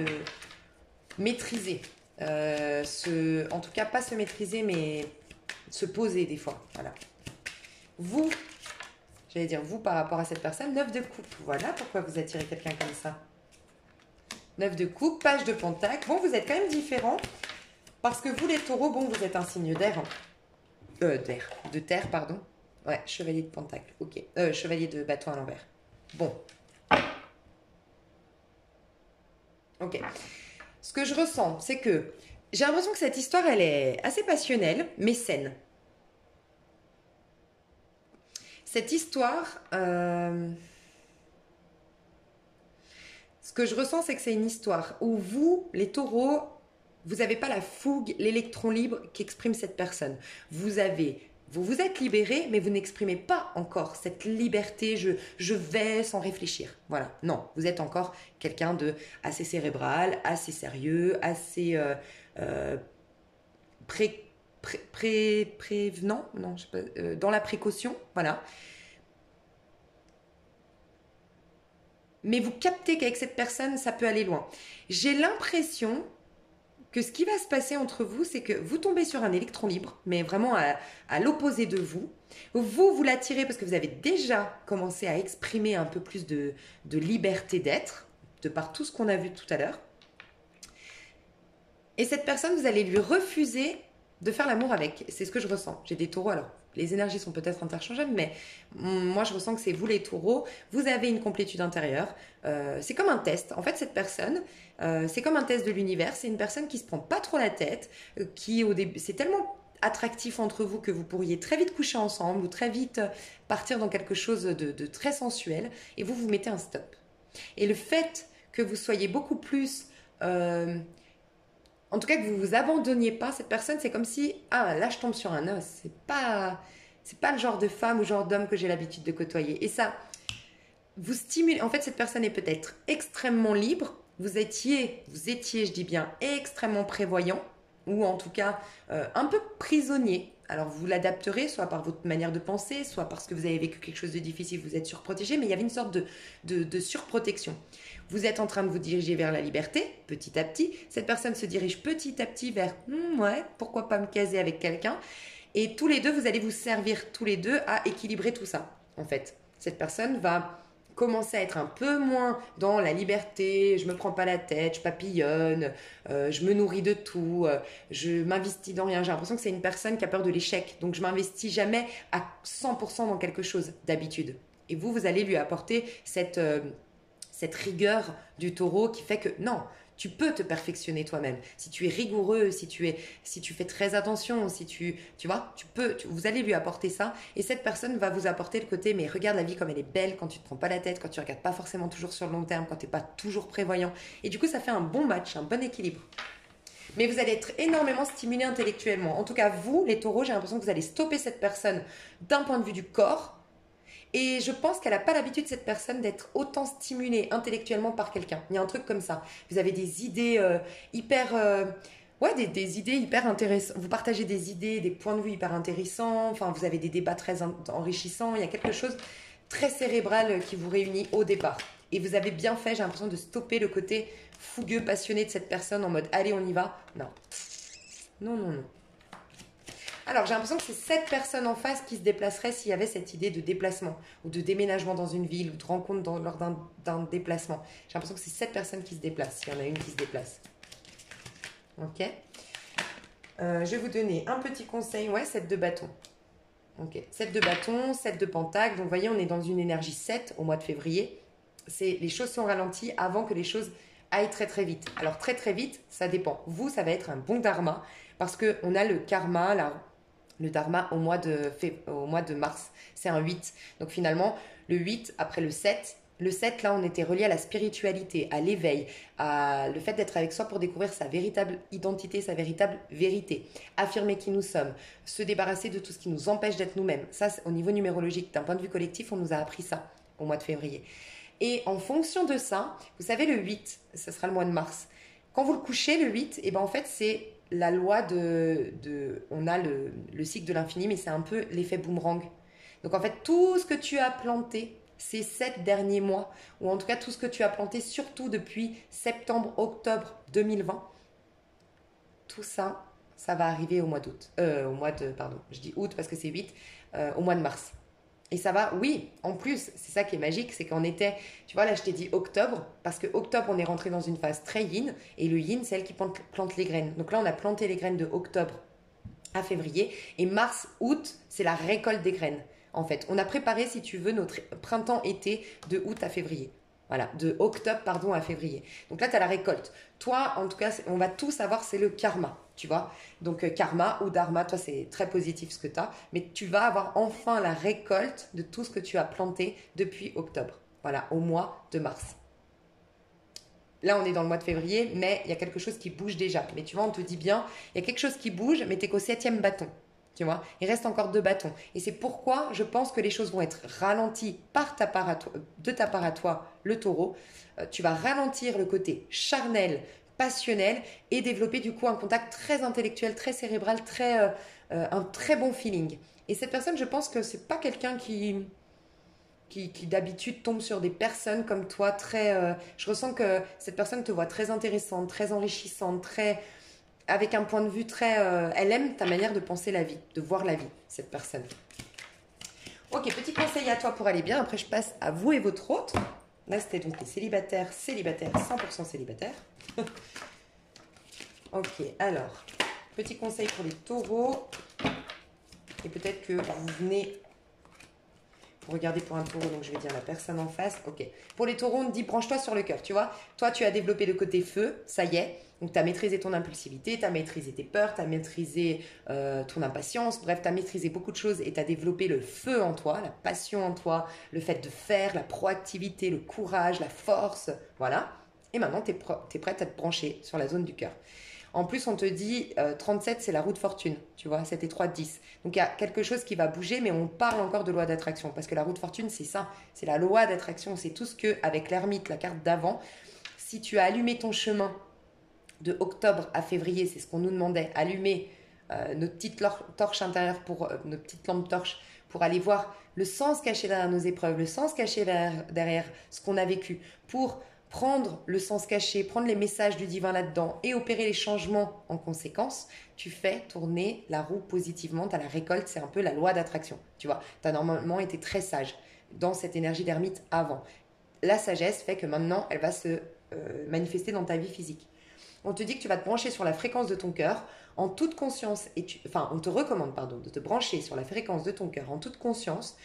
maîtriser. En tout cas, pas se maîtriser, mais se poser des fois. Voilà. Vous, j'allais dire vous par rapport à cette personne, 9 de coupe. Voilà pourquoi vous attirez quelqu'un comme ça. 9 de coupe, page de pentacle. Bon, vous êtes quand même différents. Parce que vous, les taureaux, bon, vous êtes un signe d'air. De terre, pardon. Ouais, chevalier de pentacle. Ok. Chevalier de bâton à l'envers. Bon. Ok. Ce que je ressens, c'est que j'ai l'impression que cette histoire, elle est assez passionnelle, mais saine. Cette histoire, ce que je ressens, c'est que c'est une histoire où vous, les taureaux, vous n'avez pas la fougue, l'électron libre qu'exprime cette personne. Vous vous êtes libéré, mais vous n'exprimez pas encore cette liberté, je vais sans réfléchir. Voilà, non, vous êtes encore quelqu'un de assez cérébral, assez sérieux, assez prévenant, non, je sais pas, dans la précaution, voilà. Mais vous captez qu'avec cette personne, ça peut aller loin. J'ai l'impression que ce qui va se passer entre vous, c'est que vous tombez sur un électron libre, mais vraiment à l'opposé de vous. Vous l'attirez parce que vous avez déjà commencé à exprimer un peu plus de liberté d'être, de par tout ce qu'on a vu tout à l'heure. Et cette personne, vous allez lui refuser de faire l'amour avec. C'est ce que je ressens. J'ai des taureaux, alors les énergies sont peut-être interchangeables, mais moi je ressens que c'est vous les taureaux. Vous avez une complétude intérieure. C'est comme un test. En fait, cette personne, c'est comme un test de l'univers. C'est une personne qui se prend pas trop la tête, qui au début, c'est tellement attractif entre vous que vous pourriez très vite coucher ensemble ou très vite partir dans quelque chose de très sensuel et vous mettez un stop. Et le fait que vous soyez beaucoup plus... en tout cas, que vous vous abandonniez pas, cette personne, c'est comme si, ah, là, je tombe sur un os. C'est pas le genre de femme ou genre d'homme que j'ai l'habitude de côtoyer. Et ça, vous stimule. En fait, cette personne est peut-être extrêmement libre. Vous étiez, je dis bien, extrêmement prévoyant, ou en tout cas un peu prisonnier. Alors vous l'adapterez, soit par votre manière de penser, soit parce que vous avez vécu quelque chose de difficile, vous êtes surprotégé, mais il y avait une sorte de surprotection. Vous êtes en train de vous diriger vers la liberté, petit à petit. Cette personne se dirige petit à petit vers ouais, pourquoi pas me caser avec quelqu'un. Et tous les deux, vous allez vous servir tous les deux à équilibrer tout ça, en fait. Cette personne va commencer à être un peu moins dans la liberté, je me prends pas la tête, je papillonne, je me nourris de tout, je m'investis dans rien. J'ai l'impression que c'est une personne qui a peur de l'échec, donc je m'investis jamais à 100% dans quelque chose d'habitude. Et vous allez lui apporter cette rigueur du taureau qui fait que non, tu peux te perfectionner toi-même. Si tu es rigoureux, si tu fais très attention, si tu vois, vous allez lui apporter ça. Et cette personne va vous apporter le côté, mais regarde la vie comme elle est belle quand tu te prends pas la tête, quand tu regardes pas forcément toujours sur le long terme, quand tu n'es pas toujours prévoyant. Et du coup, ça fait un bon match, un bon équilibre. Mais vous allez être énormément stimulé intellectuellement. En tout cas, vous, les taureaux, j'ai l'impression que vous allez stopper cette personne d'un point de vue du corps. Et je pense qu'elle n'a pas l'habitude, cette personne, d'être autant stimulée intellectuellement par quelqu'un. Il y a un truc comme ça. Vous avez des idées hyper... ouais, des idées hyper intéressantes. Vous partagez des idées, des points de vue hyper intéressants. Enfin, vous avez des débats très enrichissants. Il y a quelque chose très cérébral qui vous réunit au départ. Et vous avez bien fait, j'ai l'impression, de stopper le côté fougueux, passionné de cette personne en mode « Allez, on y va ». Non. Non, non, non. Alors, j'ai l'impression que c'est cette personne en face qui se déplacerait s'il y avait cette idée de déplacement ou de déménagement dans une ville ou de rencontre lors d'un déplacement. J'ai l'impression que c'est cette personne qui se déplace, s'il y en a une qui se déplace. Ok. Je vais vous donner un petit conseil. Ouais, 7 de bâton. Ok. 7 de bâton, 7 de pentacle. Donc, vous voyez, on est dans une énergie 7 au mois de février. Les choses sont ralenties avant que les choses aillent très très vite. Alors, très très vite, ça dépend. Vous, ça va être un bon dharma parce qu'on a le karma, le dharma au mois de mars, c'est un 8. Donc finalement, le 8 après le 7, là on était relié à la spiritualité, à l'éveil, à le fait d'être avec soi pour découvrir sa véritable identité, sa véritable vérité, affirmer qui nous sommes, se débarrasser de tout ce qui nous empêche d'être nous-mêmes. Ça, au niveau numérologique, d'un point de vue collectif, on nous a appris ça au mois de février. Et en fonction de ça, vous savez, le 8, ce sera le mois de mars. Quand vous le couchez, le 8, et ben en fait, c'est la loi on a le cycle de l'infini, mais c'est un peu l'effet boomerang. Donc en fait, tout ce que tu as planté ces 7 derniers mois, ou en tout cas tout ce que tu as planté, surtout depuis septembre-octobre 2020, tout ça, ça va arriver au mois d'août. Pardon, je dis août parce que c'est 8, au mois de mars. Et ça va, oui, en plus, c'est ça qui est magique, c'est qu'on était, tu vois, là je t'ai dit octobre, parce que octobre on est rentré dans une phase très yin, et le yin c'est elle qui plante les graines. Donc là on a planté les graines de octobre à février, et mars, août, c'est la récolte des graines. En fait, on a préparé, si tu veux, notre printemps-été de août à février. Voilà, de octobre, pardon, à février. Donc là, tu as la récolte. Toi, en tout cas, on va tout savoir, c'est le karma, tu vois. Donc karma ou dharma, toi, c'est très positif ce que tu as. Mais tu vas avoir enfin la récolte de tout ce que tu as planté depuis octobre. Voilà, au mois de mars. Là, on est dans le mois de février, mais il y a quelque chose qui bouge déjà. Mais tu vois, on te dit bien, il y a quelque chose qui bouge, mais tu n'es qu'au 7e bâton. Tu vois, il reste encore 2 bâtons. Et c'est pourquoi je pense que les choses vont être ralenties de ta part à toi, le taureau. Tu vas ralentir le côté charnel, passionnel et développer du coup un contact très intellectuel, très cérébral, un très bon feeling. Et cette personne, je pense que c'est pas quelqu'un qui d'habitude tombe sur des personnes comme toi je ressens que cette personne te voit très intéressante, très enrichissante, avec un point de vue elle aime ta manière de penser la vie, de voir la vie, cette personne. Ok, petit conseil à toi pour aller bien. Après, je passe à vous et votre autre. Là, c'était donc les célibataires, 100% célibataires. Ok, alors, petit conseil pour les taureaux. Et peut-être que vous venez regardez pour un taureau, donc je vais dire la personne en face. Ok. Pour les taureaux, on te dit branche-toi sur le cœur. Tu vois, toi, tu as développé le côté feu, ça y est. Donc, tu as maîtrisé ton impulsivité, tu as maîtrisé tes peurs, tu as maîtrisé ton impatience. Bref, tu as maîtrisé beaucoup de choses et tu as développé le feu en toi, la passion en toi, le fait de faire, la proactivité, le courage, la force. Voilà. Et maintenant, tu es prête à te brancher sur la zone du cœur. En plus, on te dit 37, c'est la roue de fortune, tu vois, 7 et 3, 10. Donc il y a quelque chose qui va bouger, mais on parle encore de loi d'attraction. Parce que la roue de fortune, c'est ça, c'est la loi d'attraction. C'est tout ce que, avec l'ermite, la carte d'avant, si tu as allumé ton chemin de octobre à février, c'est ce qu'on nous demandait, allumer nos petites torches intérieures, nos petites lampes torches, pour aller voir le sens caché derrière nos épreuves, le sens caché derrière ce qu'on a vécu, pour prendre le sens caché, prendre les messages du divin là-dedans et opérer les changements en conséquence, tu fais tourner la roue positivement, tu as la récolte, c'est un peu la loi d'attraction, tu vois. Tu as normalement été très sage dans cette énergie d'ermite avant. La sagesse fait que maintenant, elle va se manifester dans ta vie physique. On te dit que tu vas te brancher sur la fréquence de ton cœur en toute conscience, on te recommande, pardon, de te brancher sur la fréquence de ton cœur en toute conscience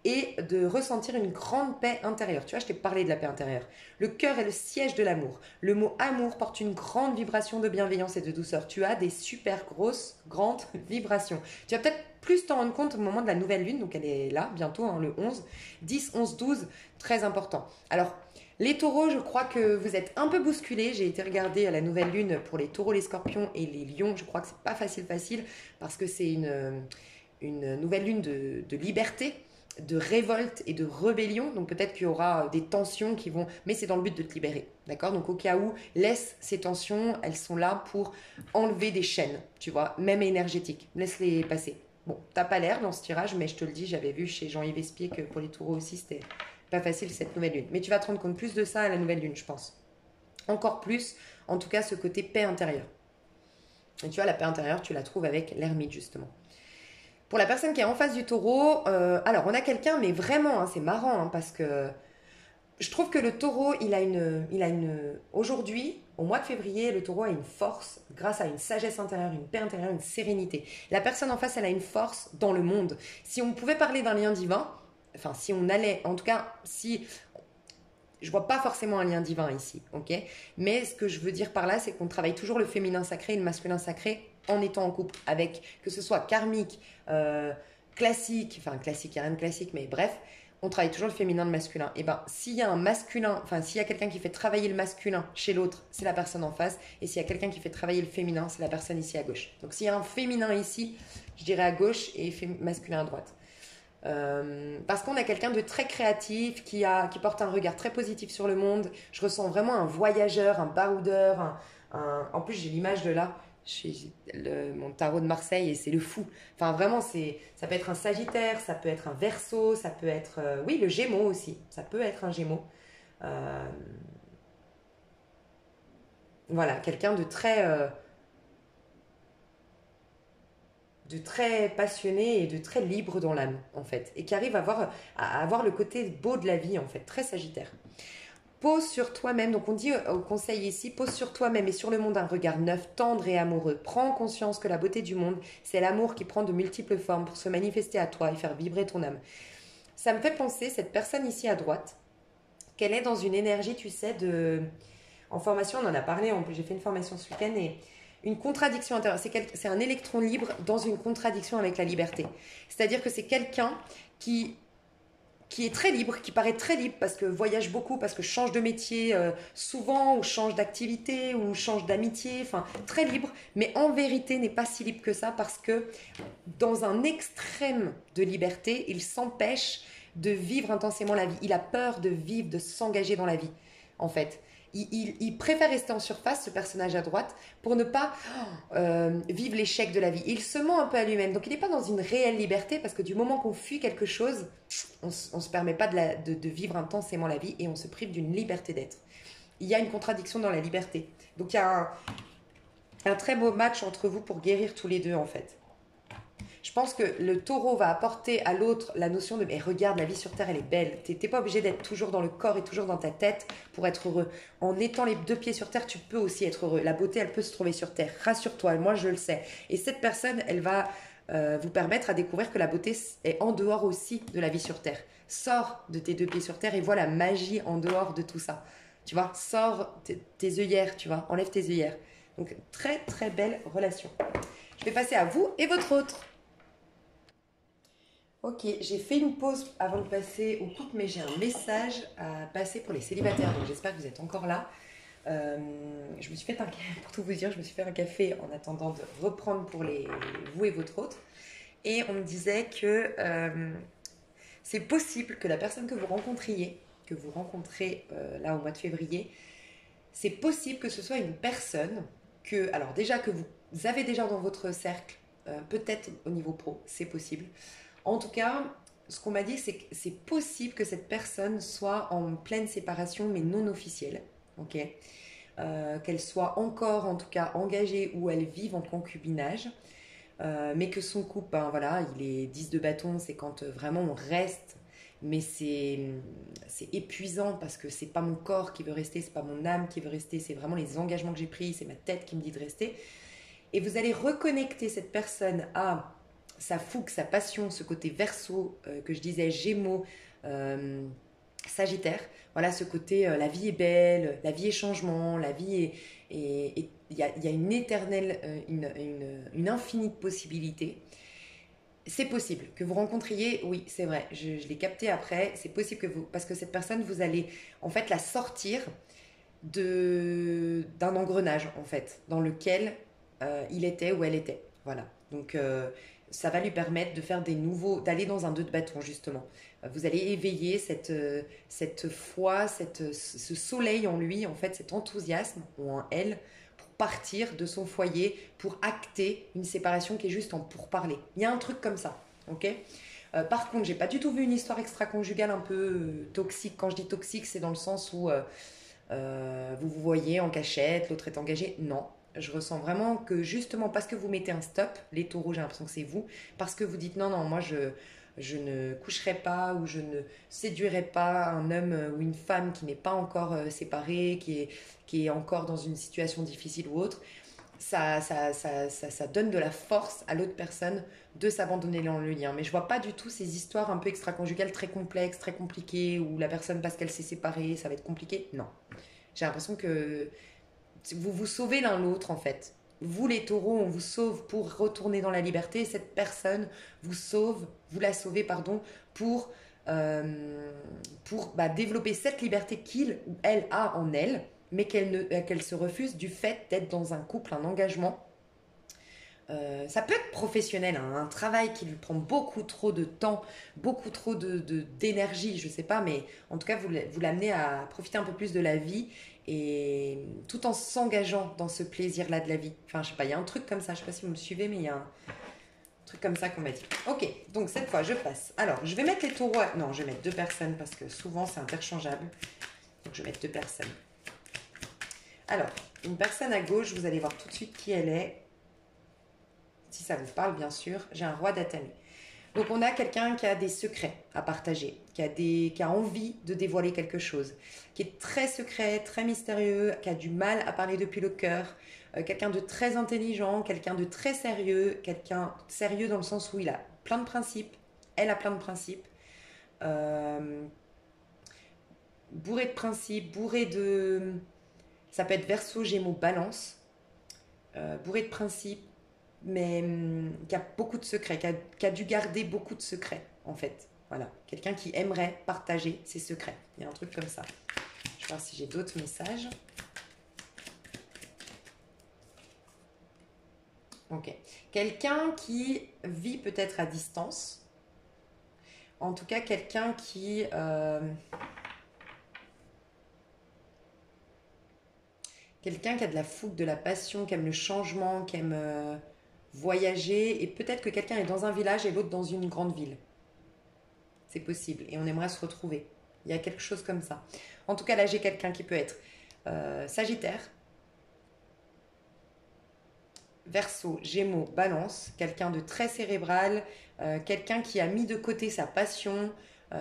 et de ressentir une grande paix intérieure. Tu vois, je t'ai parlé de la paix intérieure. Le cœur est le siège de l'amour. Le mot amour porte une grande vibration de bienveillance et de douceur. Tu as des super grosses, grandes vibrations. Tu vas peut-être plus t'en rendre compte au moment de la nouvelle lune, donc elle est là, bientôt, hein, le 11. 10, 11, 12, très important. Alors, les taureaux, je crois que vous êtes un peu bousculés. J'ai été regarder à la nouvelle lune pour les taureaux, les scorpions et les lions. Je crois que c'est pas facile parce que c'est une nouvelle lune de liberté, de révolte et de rébellion. Donc peut-être qu'il y aura des tensions qui vont... Mais c'est dans le but de te libérer, d'accord? Donc au cas où, laisse ces tensions, elles sont là pour enlever des chaînes, tu vois, même énergétiques. Laisse-les passer. Bon, t'as pas l'air dans ce tirage, mais je te le dis, j'avais vu chez Jean-Yves Espier que pour les taureaux aussi, c'était pas facile cette nouvelle lune. Mais tu vas te rendre compte plus de ça à la nouvelle lune, je pense. Encore plus, en tout cas, ce côté paix intérieure. Et tu vois, la paix intérieure, tu la trouves avec l'ermite, justement. Pour la personne qui est en face du taureau, alors on a quelqu'un, mais vraiment, hein, c'est marrant, hein, parce que je trouve que le taureau, aujourd'hui, au mois de février, le taureau a une force grâce à une sagesse intérieure, une paix intérieure, une sérénité. La personne en face, elle a une force dans le monde. Si on pouvait parler d'un lien divin, enfin, si on allait, en tout cas, si... Je vois pas forcément un lien divin ici, ok? Mais ce que je veux dire par là, c'est qu'on travaille toujours le féminin sacré et le masculin sacré en étant en couple avec, que ce soit karmique, classique, enfin classique, il n'y a rien de classique, mais bref, on travaille toujours le féminin, le masculin. Et ben, s'il y a un masculin, enfin s'il y a quelqu'un qui fait travailler le masculin chez l'autre, c'est la personne en face. Et s'il y a quelqu'un qui fait travailler le féminin, c'est la personne ici à gauche. Donc s'il y a un féminin ici, je dirais à gauche et masculin à droite. Parce qu'on a quelqu'un de très créatif qui porte un regard très positif sur le monde. Je ressens vraiment un voyageur, un baroudeur. En plus, j'ai l'image de là, mon tarot de Marseille et c'est le fou. Enfin, vraiment, ça peut être un Sagittaire, ça peut être un Verseau, ça peut être, oui, le Gémeaux aussi. Ça peut être un Gémeaux. Voilà, quelqu'un de très passionné et de très libre dans l'âme, en fait, et qui arrive à avoir le côté beau de la vie, en fait, très sagittaire. Pose sur toi-même, donc on dit au conseil ici, pose sur toi-même et sur le monde un regard neuf, tendre et amoureux. Prends conscience que la beauté du monde, c'est l'amour qui prend de multiples formes pour se manifester à toi et faire vibrer ton âme. Ça me fait penser, cette personne ici à droite, qu'elle est dans une énergie, tu sais, en formation, on en a parlé, j'ai fait une formation ce week-end et une contradiction intérieure. C'est un électron libre dans une contradiction avec la liberté. C'est-à-dire que c'est quelqu'un qui qui est très libre, qui paraît très libre parce que voyage beaucoup, parce que change de métier souvent, ou change d'activité, ou change d'amitié, enfin très libre, mais en vérité n'est pas si libre que ça parce que dans un extrême de liberté, il s'empêche de vivre intensément la vie. Il a peur de vivre, de s'engager dans la vie, en fait. Il préfère rester en surface, ce personnage à droite, pour ne pas vivre l'échec de la vie. Il se ment un peu à lui-même. Donc il n'est pas dans une réelle liberté parce que du moment qu'on fuit quelque chose, on ne se permet pas de vivre intensément la vie et on se prive d'une liberté d'être. Il y a une contradiction dans la liberté. Donc il y a un très beau match entre vous pour guérir tous les deux en fait. Je pense que le taureau va apporter à l'autre la notion de mais regarde, la vie sur Terre, elle est belle. T'es pas obligé d'être toujours dans le corps et toujours dans ta tête pour être heureux. En étant les deux pieds sur Terre, tu peux aussi être heureux. La beauté, elle peut se trouver sur Terre. Rassure-toi, moi je le sais. Et cette personne, elle va vous permettre à découvrir que la beauté est en dehors aussi de la vie sur Terre. Sors de tes deux pieds sur Terre et vois la magie en dehors de tout ça. Tu vois, sors tes œillères, tu vois, enlève tes œillères. Donc, très très belle relation. Je vais passer à vous et votre autre. Ok, j'ai fait une pause avant de passer au couple, mais j'ai un message à passer pour les célibataires, donc j'espère que vous êtes encore là. Je me suis fait un café, pour tout vous dire, je me suis fait un café en attendant de reprendre pour vous et votre autre. Et on me disait que c'est possible que la personne que vous rencontrez là au mois de février, c'est possible que ce soit une personne alors déjà que vous avez déjà dans votre cercle, peut-être au niveau pro, c'est possible. En tout cas, ce qu'on m'a dit, c'est que c'est possible que cette personne soit en pleine séparation, mais non officielle. Ok, qu'elle soit encore, en tout cas, engagée ou elle vive en concubinage. Mais que son couple, ben, voilà, il est 10 de bâton, c'est quand vraiment on reste. Mais c'est épuisant parce que c'est pas mon corps qui veut rester, c'est pas mon âme qui veut rester, c'est vraiment les engagements que j'ai pris, c'est ma tête qui me dit de rester. Et vous allez reconnecter cette personne à sa fougue, sa passion, ce côté verso que je disais, Gémeaux, Sagittaire. Voilà, ce côté, la vie est belle, la vie est changement, la vie est... Il y a une éternelle, une infinie de possibilités. C'est possible que vous rencontriez, oui, c'est vrai, je l'ai capté après, c'est possible que vous... Parce que cette personne, vous allez en fait la sortir d'un engrenage, en fait, dans lequel il était ou elle était. Voilà. Donc, ça va lui permettre de faire d'aller dans un 2 de bâton, justement. Vous allez éveiller cette foi, ce soleil en lui, en fait, cet enthousiasme, ou en elle, pour partir de son foyer, pour acter une séparation qui est juste en pourparler. Il y a un truc comme ça, ok. Par contre, j'ai pas du tout vu une histoire extra-conjugale un peu toxique. Quand je dis toxique, c'est dans le sens où vous vous voyez en cachette, l'autre est engagé. Non, je ressens vraiment que justement parce que vous mettez un stop, les taureaux, j'ai l'impression que c'est vous, parce que vous dites non, non, moi je ne coucherai pas ou je ne séduirai pas un homme ou une femme qui n'est pas encore séparé, qui est encore dans une situation difficile ou autre. Ça donne de la force à l'autre personne de s'abandonner dans le lien. Mais je vois pas du tout ces histoires un peu extra-conjugales très complexes, très compliquées, où la personne, parce qu'elle s'est séparée, ça va être compliqué. Non. J'ai l'impression que vous vous sauvez l'un l'autre, en fait. Vous, les taureaux, on vous sauve pour retourner dans la liberté. Et cette personne vous la sauvez, pardon, pour développer cette liberté qu'il ou elle a en elle, mais qu'elle se refuse du fait d'être dans un couple, un engagement. Ça peut être professionnel, hein, un travail qui lui prend beaucoup trop de temps, beaucoup trop d'énergie, je sais pas, mais en tout cas, vous l'amenez à profiter un peu plus de la vie et tout en s'engageant dans ce plaisir-là de la vie. Enfin, je sais pas, il y a un truc comme ça, je sais pas si vous me suivez, mais il y a un truc comme ça qu'on m'a dit. Ok, donc cette fois, je passe. Alors, je vais mettre les taureaux... Non, je vais mettre 2 personnes parce que souvent, c'est interchangeable. Donc, je vais mettre 2 personnes. Alors, une personne à gauche, vous allez voir tout de suite qui elle est. Si ça vous parle, bien sûr. J'ai un roi d'Atami. Donc, on a quelqu'un qui a des secrets à partager, qui a envie de dévoiler quelque chose, qui est très secret, très mystérieux, qui a du mal à parler depuis le cœur, quelqu'un de très intelligent, quelqu'un de très sérieux, quelqu'un sérieux dans le sens où il a plein de principes, elle a plein de principes, bourré de principes, ça peut être Verseau, Gémeaux, Balance, bourré de principes, mais qui a beaucoup de secrets, qui a dû garder beaucoup de secrets, en fait. Voilà, quelqu'un qui aimerait partager ses secrets. Il y a un truc comme ça. Je vais voir si j'ai d'autres messages. Ok. Quelqu'un qui vit peut-être à distance. En tout cas, quelqu'un qui... quelqu'un qui a de la fougue, de la passion, qui aime le changement, qui aime voyager. Et peut-être que quelqu'un est dans un village et l'autre dans une grande ville. C'est possible. Et on aimerait se retrouver. Il y a quelque chose comme ça. En tout cas, là, j'ai quelqu'un qui peut être Sagittaire, Verseau, Gémeaux, Balance. Quelqu'un de très cérébral. Quelqu'un qui a mis de côté sa passion,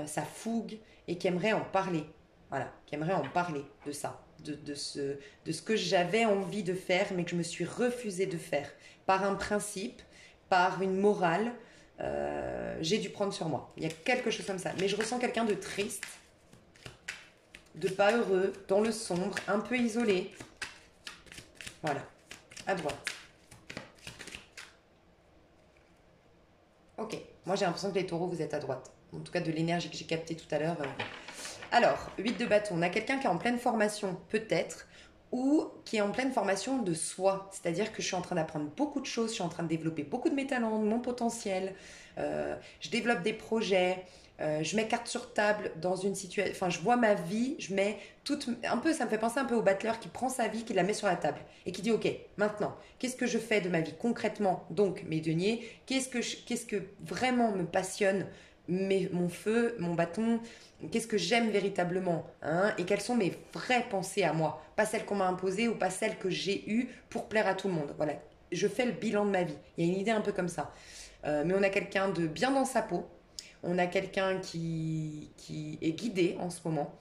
sa fougue et qui aimerait en parler. Voilà, qui aimerait en parler de ça. De ce que j'avais envie de faire, mais que je me suis refusée de faire. Par un principe, par une morale. J'ai dû prendre sur moi. Il y a quelque chose comme ça. Mais je ressens quelqu'un de triste, de pas heureux, dans le sombre, un peu isolé. Voilà, à droite. Ok, moi j'ai l'impression que les taureaux, vous êtes à droite. En tout cas, de l'énergie que j'ai captée tout à l'heure. Alors, 8 de bâton, on a quelqu'un qui est en pleine formation, peut-être, ou qui est en pleine formation de soi. C'est-à-dire que je suis en train d'apprendre beaucoup de choses, je suis en train de développer beaucoup de mes talents, de mon potentiel. Je développe des projets, je mets carte sur table dans une situation. Enfin, je vois ma vie, je mets toute. Un peu, ça me fait penser un peu au battleur qui prend sa vie, qui la met sur la table et qui dit ok, maintenant, qu'est-ce que je fais de ma vie concrètement? Donc, mes deniers, qu'est-ce que vraiment me passionne? Mon feu, mon bâton, qu'est-ce que j'aime véritablement, hein, et quelles sont mes vraies pensées à moi, pas celles qu'on m'a imposées ou pas celles que j'ai eues pour plaire à tout le monde. Voilà, je fais le bilan de ma vie. Il y a une idée un peu comme ça. Mais on a quelqu'un de bien dans sa peau, on a quelqu'un qui est guidé en ce moment,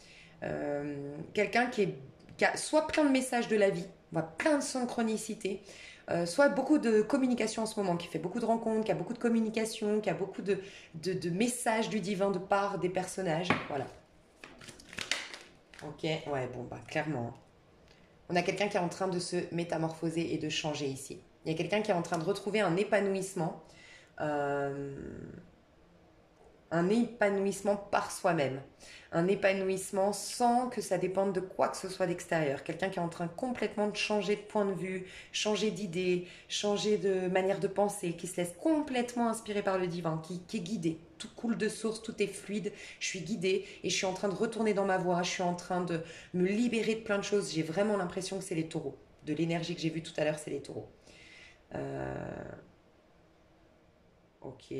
quelqu'un qui a soit plein de messages de la vie, on voit plein de synchronicité, soit beaucoup de communication en ce moment, qui fait beaucoup de rencontres, qui a beaucoup de communication, qui a beaucoup de messages du divin de part des personnages. Voilà. Ok, ouais, bon, bah clairement. On a quelqu'un qui est en train de se métamorphoser et de changer ici. Il y a quelqu'un qui est en train de retrouver euh, un épanouissement par soi-même, un épanouissement sans que ça dépende de quoi que ce soit d'extérieur. Quelqu'un qui est en train complètement de changer de point de vue, changer d'idée, changer de manière de penser, qui se laisse complètement inspirer par le divin, qui est guidé. Tout coule de source, tout est fluide, je suis guidée et je suis en train de retourner dans ma voie, je suis en train de me libérer de plein de choses. J'ai vraiment l'impression que c'est les taureaux. De l'énergie que j'ai vue tout à l'heure, c'est les taureaux. Ok.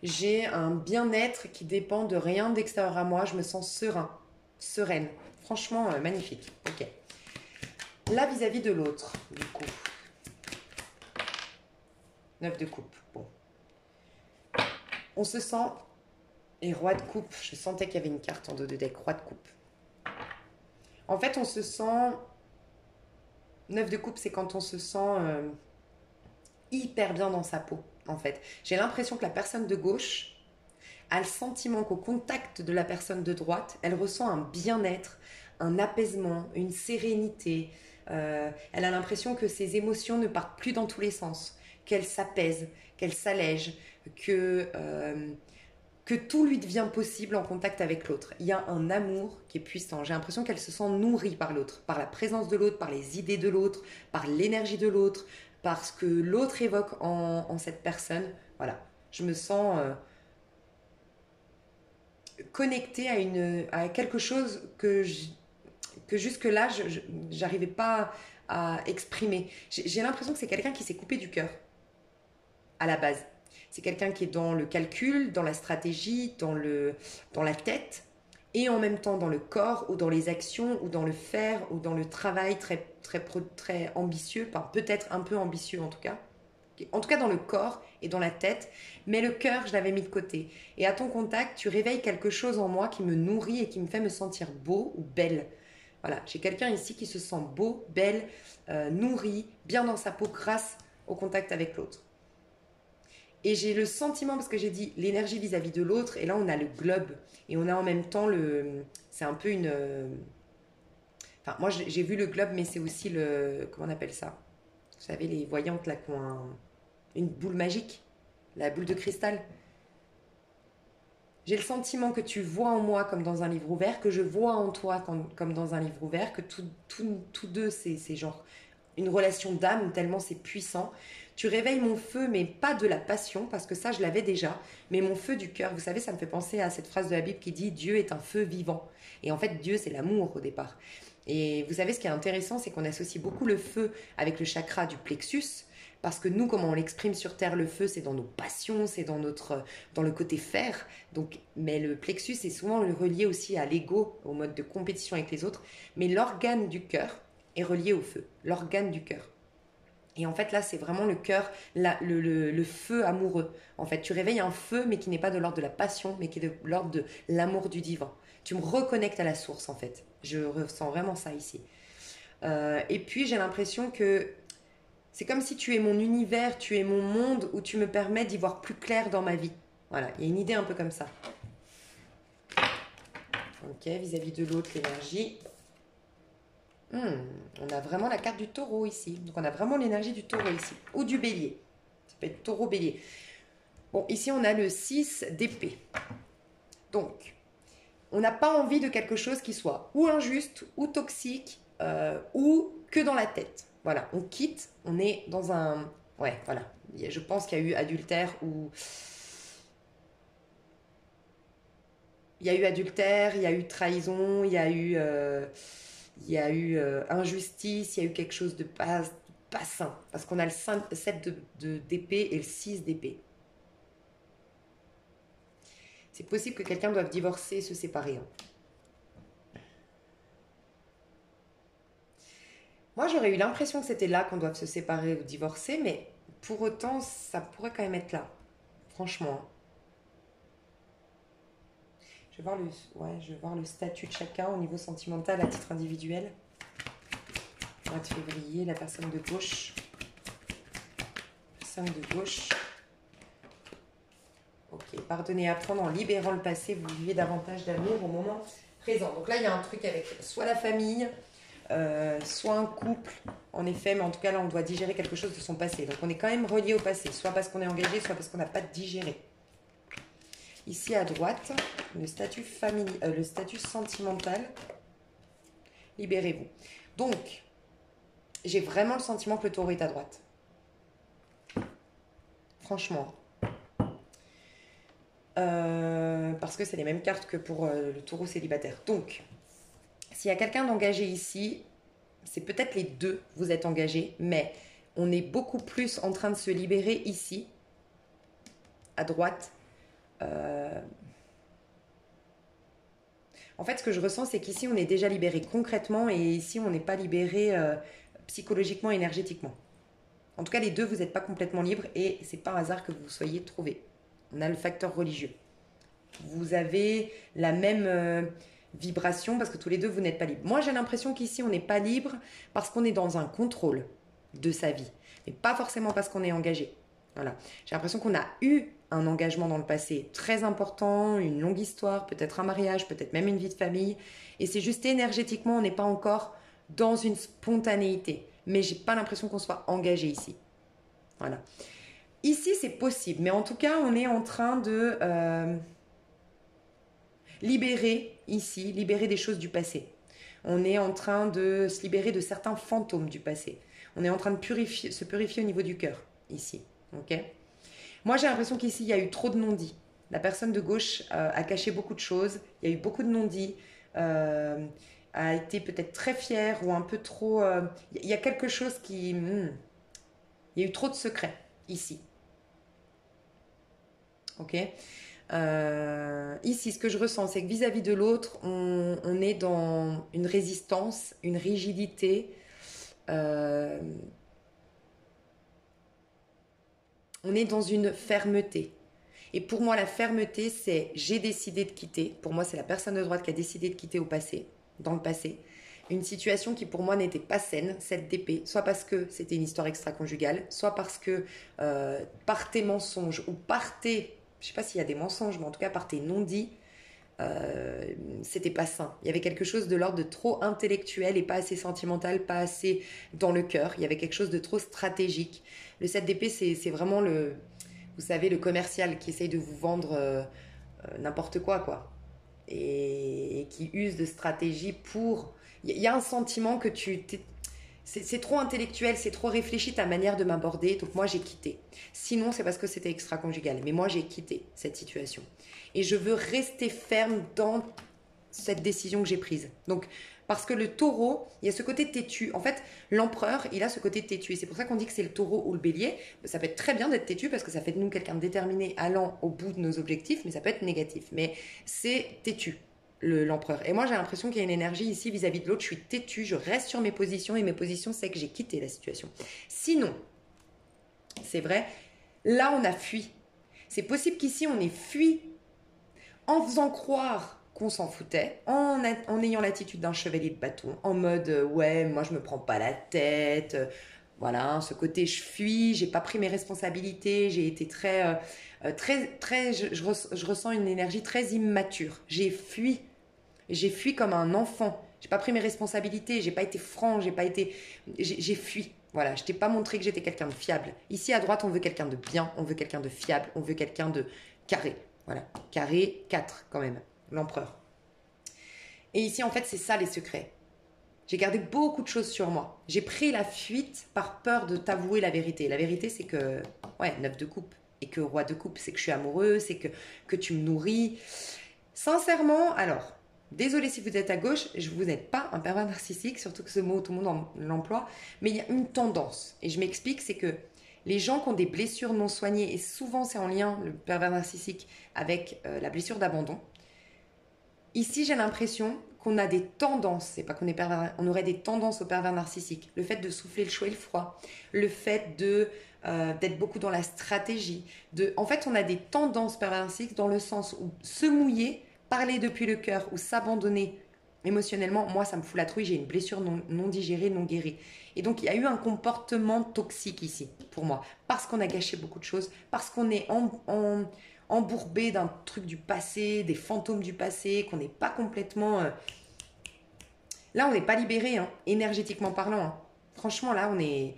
J'ai un bien-être qui dépend de rien d'extérieur à moi. Je me sens serein, sereine. Franchement, magnifique. Ok. Là, vis-à-vis de l'autre, du coup. 9 de coupe. Bon. On se sent... Et roi de coupe. Je sentais qu'il y avait une carte en dos de deck. Roi de coupe. En fait, on se sent... 9 de coupe, c'est quand on se sent hyper bien dans sa peau, en fait. J'ai l'impression que la personne de gauche a le sentiment qu'au contact de la personne de droite, elle ressent un bien-être, un apaisement, une sérénité. Elle a l'impression que ses émotions ne partent plus dans tous les sens, qu'elle s'apaise, qu'elle s'allège, que tout lui devient possible en contact avec l'autre. Il y a un amour qui est puissant. J'ai l'impression qu'elle se sent nourrie par l'autre, par la présence de l'autre, par les idées de l'autre, par l'énergie de l'autre, par ce que l'autre évoque en cette personne. Voilà, je me sens connectée à quelque chose que jusque-là, je n'arrivais pas à exprimer. J'ai l'impression que c'est quelqu'un qui s'est coupé du cœur, à la base. C'est quelqu'un qui est dans le calcul, dans la stratégie, dans la tête, et en même temps dans le corps, ou dans les actions, ou dans le faire, ou dans le travail très ambitieux, enfin, peut-être un peu ambitieux en tout cas dans le corps et dans la tête, mais le cœur, je l'avais mis de côté. Et à ton contact, tu réveilles quelque chose en moi qui me nourrit et qui me fait me sentir beau ou belle. Voilà, j'ai quelqu'un ici qui se sent beau, belle, nourri, bien dans sa peau grâce au contact avec l'autre. Et j'ai le sentiment, parce que j'ai dit l'énergie vis-à-vis de l'autre, et là on a le globe, et on a en même temps c'est un peu une... Enfin, moi j'ai vu le globe, mais c'est aussi comment on appelle ça? Vous savez, les voyantes là qui ont une boule magique, la boule de cristal. J'ai le sentiment que tu vois en moi comme dans un livre ouvert, que je vois en toi comme dans un livre ouvert, que tous deux, c'est genre une relation d'âme tellement c'est puissant. Tu réveilles mon feu, mais pas de la passion, parce que ça, je l'avais déjà, mais mon feu du cœur. Vous savez, ça me fait penser à cette phrase de la Bible qui dit Dieu est un feu vivant. Et en fait, Dieu, c'est l'amour au départ. Et vous savez, ce qui est intéressant, c'est qu'on associe beaucoup le feu avec le chakra du plexus. Parce que nous, comment on l'exprime sur Terre, le feu, c'est dans nos passions, c'est dans le côté fer. Donc, mais le plexus est souvent relié aussi à l'ego, au mode de compétition avec les autres. Mais l'organe du cœur est relié au feu, l'organe du cœur. Et en fait, là, c'est vraiment le cœur, le feu amoureux. En fait, tu réveilles un feu, mais qui n'est pas de l'ordre de la passion, mais qui est de l'ordre de l'amour du divin. Tu me reconnectes à la source, en fait. Je ressens vraiment ça ici. Et puis, j'ai l'impression que c'est comme si tu es mon univers, tu es mon monde, où tu me permets d'y voir plus clair dans ma vie. Voilà, il y a une idée un peu comme ça. Ok, vis-à-vis de l'autre, l'énergie. On a vraiment la carte du taureau ici. Donc on a vraiment l'énergie du taureau ici. Ou du bélier. Ça peut être taureau-bélier. Bon, ici on a le 6 d'épée. Donc, on n'a pas envie de quelque chose qui soit ou injuste, ou toxique, ou que dans la tête. Voilà, on quitte, on est dans un... Ouais, voilà. Je pense qu'il y a eu adultère ou... Il y a eu adultère, il y a eu trahison, il y a eu injustice, il y a eu quelque chose de pas sain. Parce qu'on a le 7 d'épée et le 6 d'épée. C'est possible que quelqu'un doive divorcer et se séparer. Moi, j'aurais eu l'impression que c'était là qu'on doit se séparer ou divorcer, mais pour autant, ça pourrait quand même être là. Franchement. Je vais voir le statut de chacun au niveau sentimental à titre individuel. Mois de février, la personne de gauche. Personne de gauche. Ok, pardonnez et apprendre en libérant le passé, vous vivez davantage d'amour au moment présent. Donc là, il y a un truc avec soit la famille, soit un couple, en effet, mais en tout cas, là, on doit digérer quelque chose de son passé. Donc on est quand même relié au passé, soit parce qu'on est engagé, soit parce qu'on n'a pas digéré. Ici à droite, le statut le statut sentimental. Libérez-vous. Donc, j'ai vraiment le sentiment que le taureau est à droite. Franchement. Parce que c'est les mêmes cartes que pour le taureau célibataire. Donc, s'il y a quelqu'un d'engagé ici, c'est peut-être les deux, vous êtes engagés, mais on est beaucoup plus en train de se libérer ici, à droite. En fait, ce que je ressens, c'est qu'ici, on est déjà libéré concrètement et ici, on n'est pas libéré psychologiquement, énergétiquement. En tout cas, les deux, vous n'êtes pas complètement libres et c'est pas un hasard que vous soyez trouvés. On a le facteur religieux. Vous avez la même vibration parce que tous les deux, vous n'êtes pas libres. Moi, j'ai l'impression qu'ici, on n'est pas libre parce qu'on est dans un contrôle de sa vie, mais pas forcément parce qu'on est engagé. Voilà. J'ai l'impression qu'on a eu un engagement dans le passé très important, une longue histoire, peut-être un mariage, peut-être même une vie de famille. Et c'est juste énergétiquement, on n'est pas encore dans une spontanéité. Mais j'ai pas l'impression qu'on soit engagé ici. Voilà. Ici, c'est possible, mais en tout cas, on est en train de libérer ici, libérer des choses du passé. On est en train de se libérer de certains fantômes du passé. On est en train de se purifier au niveau du cœur, ici. Ok ? Moi, j'ai l'impression qu'ici, il y a eu trop de non-dits. La personne de gauche a caché beaucoup de choses. Il y a eu beaucoup de non-dits. A été peut-être très fière ou un peu trop... Il y a quelque chose qui... il y a eu trop de secrets, ici. Ok ? Ici, ce que je ressens, c'est que vis-à-vis de l'autre, on est dans une résistance, une rigidité. On est dans une fermeté. Et pour moi, la fermeté, c'est j'ai décidé de quitter. Pour moi, c'est la personne de droite qui a décidé de quitter dans le passé. Une situation qui pour moi n'était pas saine, cette d'épée, soit parce que c'était une histoire extra-conjugale, soit parce que par tes mensonges ou par tes, je sais pas s'il y a des mensonges, mais en tout cas par tes non-dits, c'était pas sain. Il y avait quelque chose de l'ordre de trop intellectuel et pas assez sentimental, pas assez dans le cœur. Il y avait quelque chose de trop stratégique. Le 7 d'épée, c'est vraiment vous savez, le commercial qui essaye de vous vendre n'importe quoi. Et qui use de stratégies pour... Il y a un sentiment que c'est trop intellectuel, c'est trop réfléchi ta manière de m'aborder, donc moi j'ai quitté. Sinon, c'est parce que c'était extra-conjugal, mais moi j'ai quitté cette situation. Et je veux rester ferme dans cette décision que j'ai prise. Donc, parce que le taureau, il y a ce côté têtu. En fait, l'empereur, il a ce côté têtu. Et c'est pour ça qu'on dit que c'est le taureau ou le bélier. Ça peut être très bien d'être têtu parce que ça fait de nous quelqu'un de déterminé, allant au bout de nos objectifs, mais ça peut être négatif. Mais c'est têtu, l'empereur. Et moi, j'ai l'impression qu'il y a une énergie ici vis-à-vis de l'autre. Je suis têtu, je reste sur mes positions et mes positions, c'est que j'ai quitté la situation. Sinon, c'est vrai, là, on a fui. C'est possible qu'ici, on ait fui en faisant croire qu'on s'en foutait, en ayant l'attitude d'un chevalier de bâton, en mode ouais, moi je me prends pas la tête, voilà, ce côté je fuis, j'ai pas pris mes responsabilités, j'ai été très, je ressens une énergie très immature. J'ai fui comme un enfant. J'ai pas pris mes responsabilités, j'ai pas été franc, j'ai fui. Voilà, je t'ai pas montré que j'étais quelqu'un de fiable. Ici à droite, on veut quelqu'un de bien, on veut quelqu'un de fiable, on veut quelqu'un de carré. Voilà, carré 4 quand même, l'empereur. Et ici, en fait, c'est ça les secrets. J'ai gardé beaucoup de choses sur moi. J'ai pris la fuite par peur de t'avouer la vérité. La vérité, c'est que, ouais, 9 de coupe. Et que roi de coupe, c'est que je suis amoureux, c'est que tu me nourris. Sincèrement, alors, désolé si vous êtes à gauche, vous n'êtes pas un pervers narcissique, surtout que ce mot, tout le monde l'emploie, mais il y a une tendance. Et je m'explique, c'est que les gens qui ont des blessures non soignées, et souvent c'est en lien, le pervers narcissique, avec la blessure d'abandon, ici j'ai l'impression qu'on a des tendances, c'est pas qu'on est pervers, on aurait des tendances au pervers narcissique. Le fait de souffler le chaud et le froid, le fait d'être beaucoup dans la stratégie. En fait, on a des tendances pervers narcissiques dans le sens où se mouiller, parler depuis le cœur ou s'abandonner émotionnellement, moi ça me fout la trouille, j'ai une blessure non digérée, non guérie. Et donc il y a eu un comportement toxique ici pour moi, parce qu'on a gâché beaucoup de choses, parce qu'on est embourbé d'un truc du passé, des fantômes du passé, qu'on n'est pas complètement... Là on n'est pas libéré, hein, énergétiquement parlant. Hein. Franchement là on est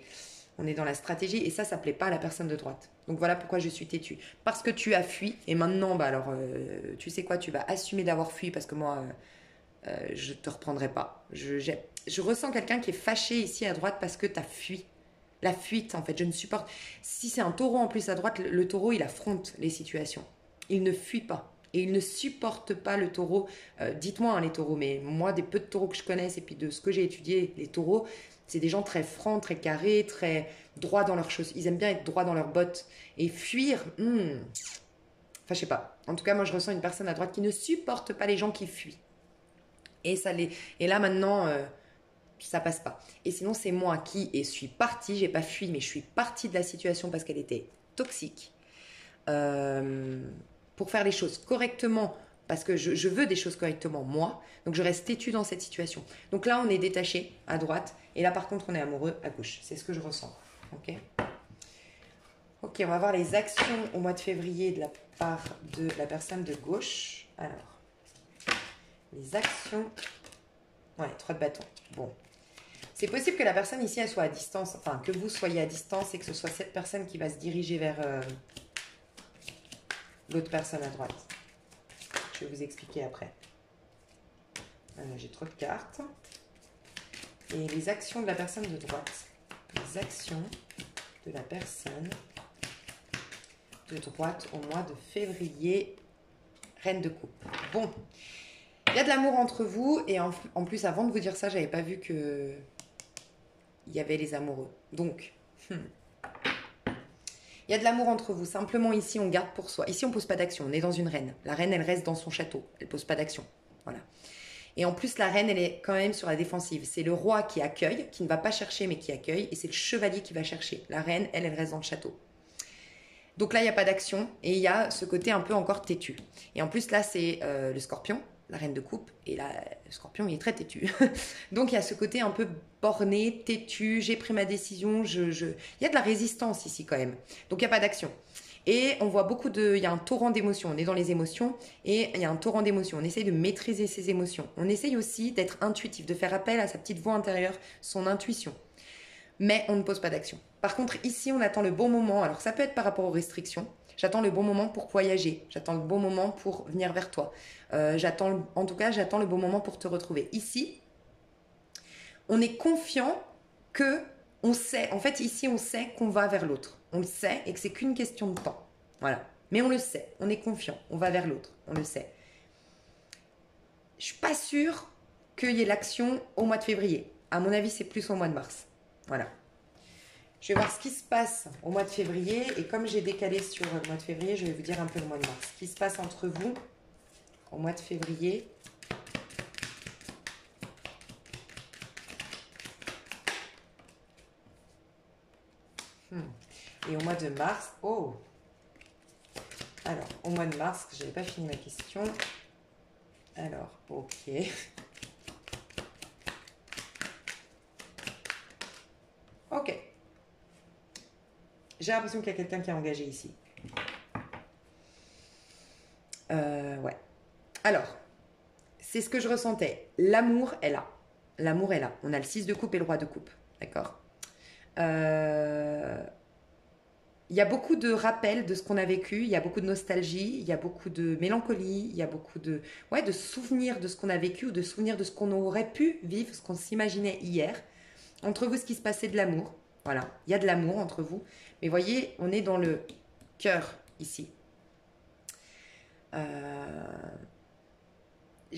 dans la stratégie et ça plaît pas à la personne de droite. Donc voilà pourquoi je suis têtue. Parce que tu as fui et maintenant, bah alors, tu sais quoi, tu vas assumer d'avoir fui parce que moi, je te reprendrai pas. Je ressens quelqu'un qui est fâché ici à droite parce que tu as fui. La fuite, en fait, je ne supporte. Si c'est un taureau en plus à droite, le taureau, il affronte les situations. Il ne fuit pas. Et il ne supporte pas le taureau. Dites-moi, hein, les taureaux, mais moi, des peu de taureaux que je connaisse et puis de ce que j'ai étudié, les taureaux, c'est des gens très francs, très carrés, très droits dans leurs choses. Ils aiment bien être droits dans leurs bottes. Et fuir, enfin, je sais pas. En tout cas, moi, je ressens une personne à droite qui ne supporte pas les gens qui fuient. Et là, maintenant, ça passe pas. Et sinon, c'est moi qui suis partie. J'ai pas fui, mais je suis partie de la situation parce qu'elle était toxique. Pour faire les choses correctement, parce que je veux des choses correctement, moi. Donc, je reste têtue dans cette situation. Donc là, on est détaché à droite. Et là, par contre, on est amoureux à gauche. C'est ce que je ressens. Ok. Ok, on va voir les actions au mois de février de la part de la personne de gauche. Alors, les actions... Ouais, 3 de bâton. Bon. C'est possible que la personne ici, elle soit à distance, enfin, que vous soyez à distance et que ce soit cette personne qui va se diriger vers l'autre personne à droite. Je vais vous expliquer après. J'ai trop de cartes. Et les actions de la personne de droite. Les actions de la personne de droite au mois de février. Reine de coupe. Bon. Il y a de l'amour entre vous. Et en plus, avant de vous dire ça, j'avais pas vu que il y avait les amoureux. Donc, il y a de l'amour entre vous. Simplement, ici, on garde pour soi. Ici, on pose pas d'action. On est dans une reine. La reine, elle reste dans son château. Elle pose pas d'action. Voilà. Et en plus, la reine, elle est quand même sur la défensive. C'est le roi qui accueille, qui ne va pas chercher, mais qui accueille. Et c'est le chevalier qui va chercher. La reine, elle reste dans le château. Donc là, il n'y a pas d'action. Et il y a ce côté un peu encore têtu. Et en plus, là, c'est le scorpion, la reine de coupe. Et là, le scorpion, il est très têtu. Donc, il y a ce côté un peu borné, têtu. J'ai pris ma décision. Il y a de la résistance ici quand même. Donc, il n'y a pas d'action. Et on voit il y a un torrent d'émotions. On est dans les émotions et il y a un torrent d'émotions. On essaye de maîtriser ses émotions. On essaye aussi d'être intuitif, de faire appel à sa petite voix intérieure, son intuition. Mais on ne pose pas d'action. Par contre, ici, on attend le bon moment. Alors, ça peut être par rapport aux restrictions. J'attends le bon moment pour voyager. J'attends le bon moment pour venir vers toi. En tout cas, j'attends le bon moment pour te retrouver. Ici, on est confiant que on sait. En fait, ici, on sait qu'on va vers l'autre. On le sait et que c'est qu'une question de temps. Voilà. Mais on le sait. On est confiant. On va vers l'autre. On le sait. Je suis pas sûre qu'il y ait l'action au mois de février. À mon avis, c'est plus au mois de mars. Voilà. Je vais voir ce qui se passe au mois de février. Et comme j'ai décalé sur le mois de février, je vais vous dire un peu le mois de mars. Ce qui se passe entre vous au mois de février. Et au mois de mars. Oh! Alors, au mois de mars, je n'avais pas fini ma question. Alors, ok. Ok. J'ai l'impression qu'il y a quelqu'un qui est engagé ici. Ouais. Alors, c'est ce que je ressentais. L'amour est là. L'amour est là. On a le 6 de coupe et le roi de coupe. D'accord. Il y a beaucoup de rappels de ce qu'on a vécu, il y a beaucoup de nostalgie, il y a beaucoup de mélancolie, il y a beaucoup de, ouais, de souvenirs de ce qu'on a vécu ou de souvenirs de ce qu'on aurait pu vivre, ce qu'on s'imaginait hier. Entre vous, ce qui se passait de l'amour. Voilà, il y a de l'amour entre vous. Mais voyez, on est dans le cœur ici.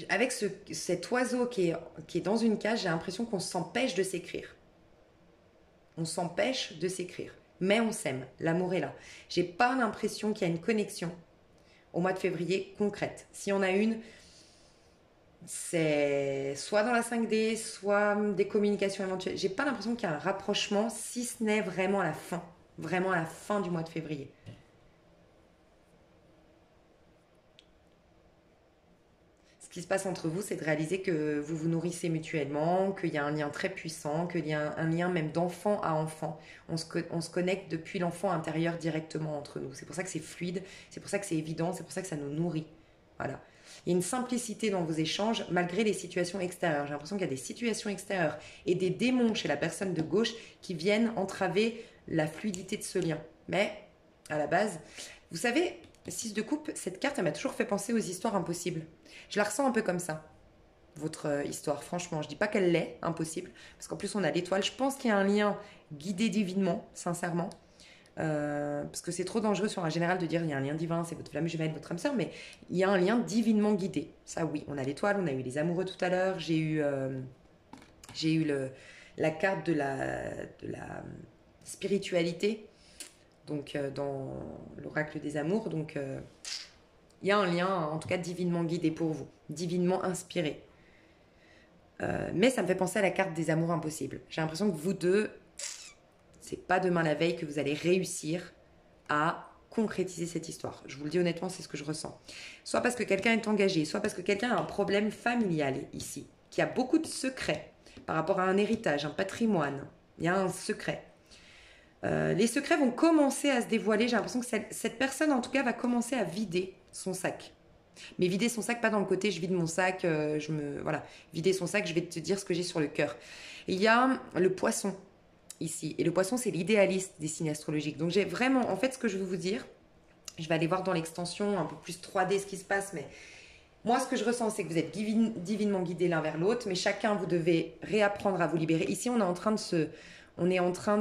Avec cet oiseau qui est dans une cage, j'ai l'impression qu'on s'empêche de s'écrire. On s'empêche de s'écrire. Mais on s'aime. L'amour est là. J'ai pas l'impression qu'il y a une connexion au mois de février concrète. Si on a une, c'est soit dans la 5D, soit des communications éventuelles. J'ai pas l'impression qu'il y a un rapprochement, si ce n'est vraiment à la fin. Vraiment à la fin du mois de février. Ce qui se passe entre vous, c'est de réaliser que vous vous nourrissez mutuellement, qu'il y a un lien très puissant, qu'il y a un lien même d'enfant à enfant. On se connecte depuis l'enfant intérieur directement entre nous. C'est pour ça que c'est fluide, c'est pour ça que c'est évident, c'est pour ça que ça nous nourrit. Voilà. Il y a une simplicité dans vos échanges malgré les situations extérieures. J'ai l'impression qu'il y a des situations extérieures et des démons chez la personne de gauche qui viennent entraver la fluidité de ce lien. Mais à la base, vous savez, 6 de coupe, cette carte, elle m'a toujours fait penser aux histoires impossibles. Je la ressens un peu comme ça, votre histoire, franchement. Je dis pas qu'elle l'est, impossible, parce qu'en plus on a l'étoile. Je pense qu'il y a un lien guidé divinement, sincèrement. Parce que c'est trop dangereux sur un général de dire il y a un lien divin, c'est votre flamme jumelle, votre âme sœur, mais il y a un lien divinement guidé. Ça oui, on a l'étoile, on a eu les amoureux tout à l'heure, j'ai eu la carte de la spiritualité, donc dans l'oracle des amours, donc il y a un lien, en tout cas divinement guidé pour vous, divinement inspiré. Mais ça me fait penser à la carte des amours impossibles. J'ai l'impression que vous deux, c'est pas demain la veille que vous allez réussir à concrétiser cette histoire. Je vous le dis honnêtement, c'est ce que je ressens. Soit parce que quelqu'un est engagé, soit parce que quelqu'un a un problème familial ici, qui a beaucoup de secrets par rapport à un héritage, un patrimoine. Il y a un secret. Les secrets vont commencer à se dévoiler. J'ai l'impression que cette personne, en tout cas, va commencer à vider son sac. Mais vider son sac, pas dans le côté je vide mon sac, voilà. Vider son sac, je vais te dire ce que j'ai sur le cœur. Il y a le poisson ici. Et le poisson, c'est l'idéaliste des signes astrologiques. Donc j'ai vraiment, en fait, ce que je veux vous dire, je vais aller voir dans l'extension un peu plus 3D ce qui se passe, mais moi, ce que je ressens, c'est que vous êtes divinement guidés l'un vers l'autre, mais chacun, vous devez réapprendre à vous libérer. Ici, on est en train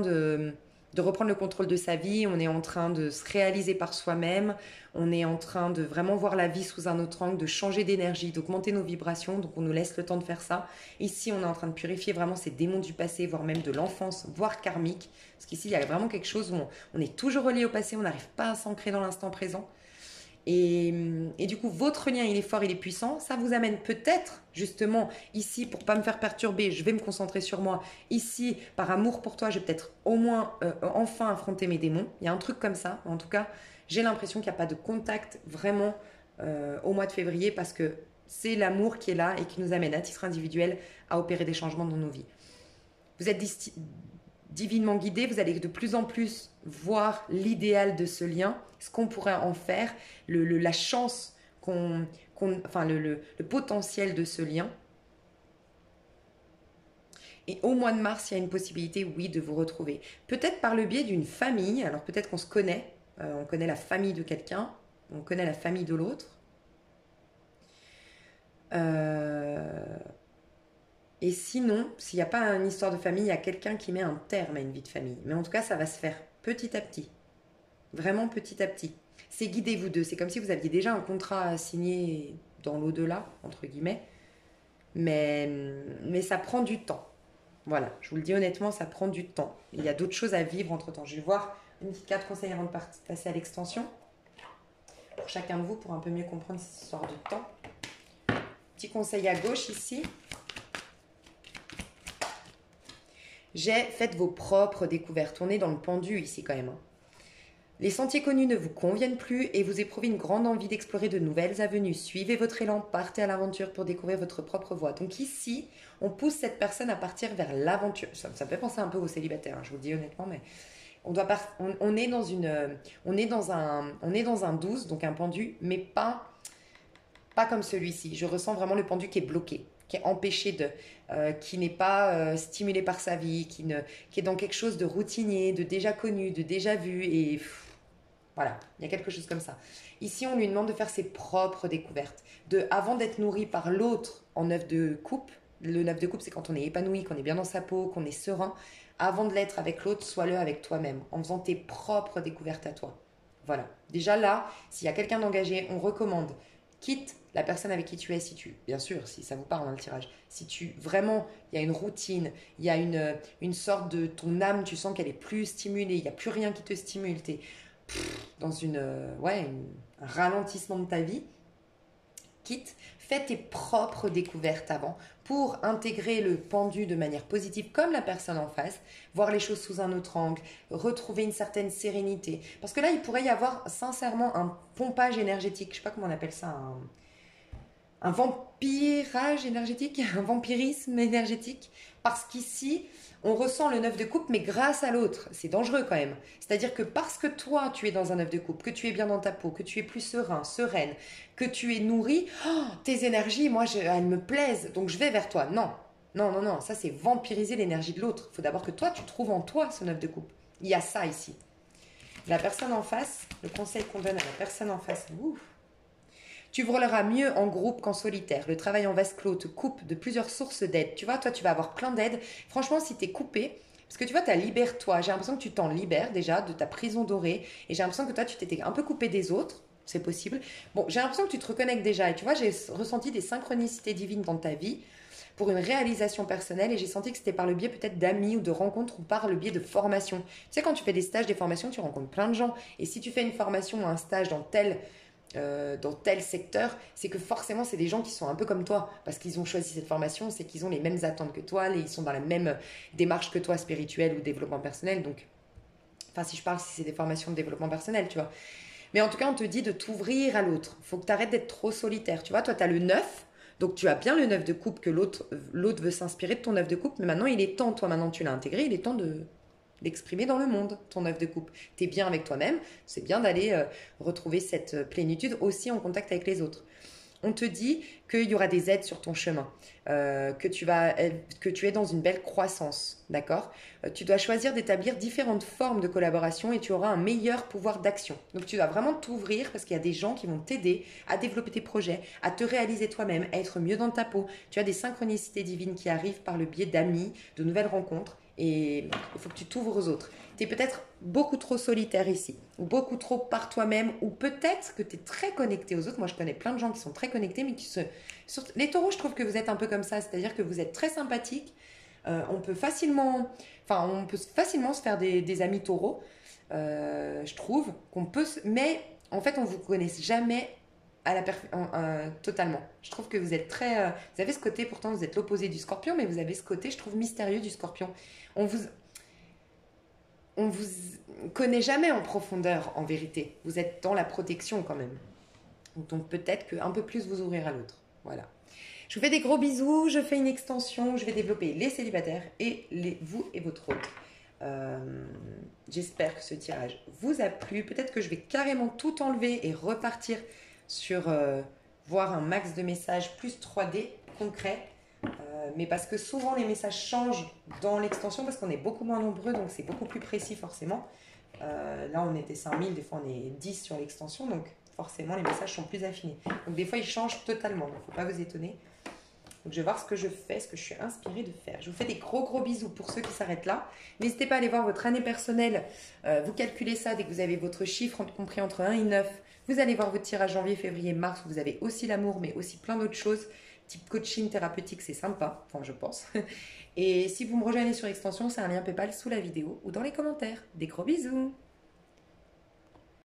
de reprendre le contrôle de sa vie, on est en train de se réaliser par soi-même, on est en train de vraiment voir la vie sous un autre angle, de changer d'énergie, d'augmenter nos vibrations, donc on nous laisse le temps de faire ça. Ici, on est en train de purifier vraiment ces démons du passé, voire même de l'enfance, voire karmique, parce qu'ici, il y a vraiment quelque chose où on est toujours relié au passé, on n'arrive pas à s'ancrer dans l'instant présent. Et du coup, votre lien, il est fort, il est puissant. Ça vous amène peut-être, justement, ici, pour pas me faire perturber, je vais me concentrer sur moi. Ici, par amour pour toi, je vais peut-être au moins, enfin, affronter mes démons. Il y a un truc comme ça. En tout cas, j'ai l'impression qu'il n'y a pas de contact vraiment au mois de février parce que c'est l'amour qui est là et qui nous amène à titre individuel à opérer des changements dans nos vies. Vous êtes divinement guidé, vous allez de plus en plus voir l'idéal de ce lien, ce qu'on pourrait en faire, la chance enfin le potentiel de ce lien. Et au mois de mars, il y a une possibilité, oui, de vous retrouver. Peut-être par le biais d'une famille, alors peut-être qu'on se connaît, On connaît la famille de quelqu'un, on connaît la famille de l'autre. Et sinon, s'il n'y a pas une histoire de famille, il y a quelqu'un qui met un terme à une vie de famille. Mais en tout cas, ça va se faire petit à petit. Vraiment petit à petit. C'est guidez vous deux. C'est comme si vous aviez déjà un contrat à signer dans l'au-delà, entre guillemets. Mais ça prend du temps. Voilà, je vous le dis honnêtement, ça prend du temps. Il y a d'autres choses à vivre entre-temps. Je vais voir une petite carte conseil avant de passer à l'extension. Pour chacun de vous, pour un peu mieux comprendre cette histoire de temps. Petit conseil à gauche ici. Faites vos propres découvertes. On est dans le pendu ici quand même. Les sentiers connus ne vous conviennent plus et vous éprouvez une grande envie d'explorer de nouvelles avenues. Suivez votre élan, partez à l'aventure pour découvrir votre propre voie. Donc ici, on pousse cette personne à partir vers l'aventure. Ça me fait penser un peu aux célibataires, je vous le dis honnêtement, mais on est dans un 12, donc un pendu, mais pas comme celui-ci. Je ressens vraiment le pendu qui est bloqué, qui est empêché qui n'est pas stimulé par sa vie, qui est dans quelque chose de routinier, de déjà connu, de déjà vu et voilà, il y a quelque chose comme ça. Ici, on lui demande de faire ses propres découvertes. Avant d'être nourri par l'autre en 9 de coupe, le 9 de coupe, c'est quand on est épanoui, qu'on est bien dans sa peau, qu'on est serein. Avant de l'être avec l'autre, sois-le avec toi-même, en faisant tes propres découvertes à toi. Voilà. Déjà là, s'il y a quelqu'un d'engagé, on recommande, quitte la personne avec qui tu es, bien sûr, si ça vous parle dans le tirage, vraiment, il y a une routine, il y a une sorte de, ton âme, tu sens qu'elle est plus stimulée, il n'y a plus rien qui te stimule, tu es dans un ralentissement de ta vie, fais tes propres découvertes avant pour intégrer le pendu de manière positive comme la personne en face, voir les choses sous un autre angle, retrouver une certaine sérénité. Parce que là, il pourrait y avoir sincèrement un pompage énergétique, je ne sais pas comment on appelle ça, un vampirage énergétique, un vampirisme énergétique, parce qu'ici, on ressent le 9 de coupe, mais grâce à l'autre. C'est dangereux quand même. C'est-à-dire que parce que toi, tu es dans un 9 de coupe, que tu es bien dans ta peau, que tu es plus serein, sereine, que tu es nourri, tes énergies, moi, elles me plaisent, donc je vais vers toi. Non, non, non, non, ça c'est vampiriser l'énergie de l'autre. Il faut d'abord que toi, tu trouves en toi ce 9 de coupe. Il y a ça ici. La personne en face, le conseil qu'on donne à la personne en face, tu voleras mieux en groupe qu'en solitaire. Le travail en vase clos te coupe de plusieurs sources d'aide. Tu vois, toi, tu vas avoir plein d'aides. Franchement, si tu es coupé, parce que tu vois, tu libères-toi. J'ai l'impression que tu t'en libères déjà de ta prison dorée. Et j'ai l'impression que toi, tu t'étais un peu coupé des autres. C'est possible. Bon, j'ai l'impression que tu te reconnectes déjà. Et tu vois, j'ai ressenti des synchronicités divines dans ta vie pour une réalisation personnelle. Et j'ai senti que c'était par le biais peut-être d'amis ou de rencontres ou par le biais de formations. Tu sais, quand tu fais des stages, des formations, tu rencontres plein de gens. Et si tu fais une formation ou un stage dans tel secteur, c'est que forcément c'est des gens qui sont un peu comme toi parce qu'ils ont choisi cette formation, c'est qu'ils ont les mêmes attentes que toi, ils sont dans la même démarche que toi, spirituelle ou développement personnel. Donc, enfin, si je parle, si c'est des formations de développement personnel, tu vois. Mais en tout cas, on te dit de t'ouvrir à l'autre. Faut que tu arrêtes d'être trop solitaire. Tu vois, toi, tu as le 9, donc tu as bien le 9 de coupe que l'autre veut s'inspirer de ton 9 de coupe, mais maintenant il est temps, toi, maintenant tu l'as intégré, il est temps d'exprimer dans le monde ton œuvre de coupe. Tu es bien avec toi-même, c'est bien d'aller retrouver cette plénitude aussi en contact avec les autres. On te dit qu'il y aura des aides sur ton chemin, que tu es dans une belle croissance, d'accord. Tu dois choisir d'établir différentes formes de collaboration et tu auras un meilleur pouvoir d'action. Donc tu dois vraiment t'ouvrir parce qu'il y a des gens qui vont t'aider à développer tes projets, à te réaliser toi-même, à être mieux dans ta peau. Tu as des synchronicités divines qui arrivent par le biais d'amis, de nouvelles rencontres. Et il faut que tu t'ouvres aux autres. Tu es peut-être beaucoup trop solitaire ici, ou beaucoup trop par toi-même, ou peut-être que tu es très connecté aux autres. Moi, je connais plein de gens qui sont très connectés, mais les taureaux, je trouve que vous êtes un peu comme ça, c'est-à-dire que vous êtes très sympathiques. On peut facilement se faire des amis taureaux, je trouve, mais en fait, on ne vous connaît jamais totalement. Je trouve que vous êtes vous avez ce côté, pourtant vous êtes l'opposé du scorpion, mais vous avez ce côté, je trouve, mystérieux du scorpion. On vous connaît jamais en profondeur, en vérité. Vous êtes dans la protection quand même. Donc peut-être qu'un peu plus vous ouvrir à l'autre. Voilà. Je vous fais des gros bisous, je fais une extension, je vais développer les célibataires et vous et votre autre. J'espère que ce tirage vous a plu. Peut-être que je vais carrément tout enlever et repartir sur voir un max de messages plus 3D concrets. Mais parce que souvent les messages changent dans l'extension parce qu'on est beaucoup moins nombreux, donc c'est beaucoup plus précis forcément. Là, on était 5000, des fois on est 10 sur l'extension, donc forcément les messages sont plus affinés. Donc des fois ils changent totalement, donc il ne faut pas vous étonner. Donc je vais voir ce que je fais, ce que je suis inspirée de faire. Je vous fais des gros bisous pour ceux qui s'arrêtent là. N'hésitez pas à aller voir votre année personnelle. Vous calculez ça dès que vous avez votre chiffre compris entre 1 et 9. Vous allez voir votre tirage janvier, février, mars où vous avez aussi l'amour mais aussi plein d'autres choses. Type coaching thérapeutique, c'est sympa, enfin je pense. Et si vous me rejoignez sur Extension, c'est un lien PayPal sous la vidéo ou dans les commentaires. Des gros bisous!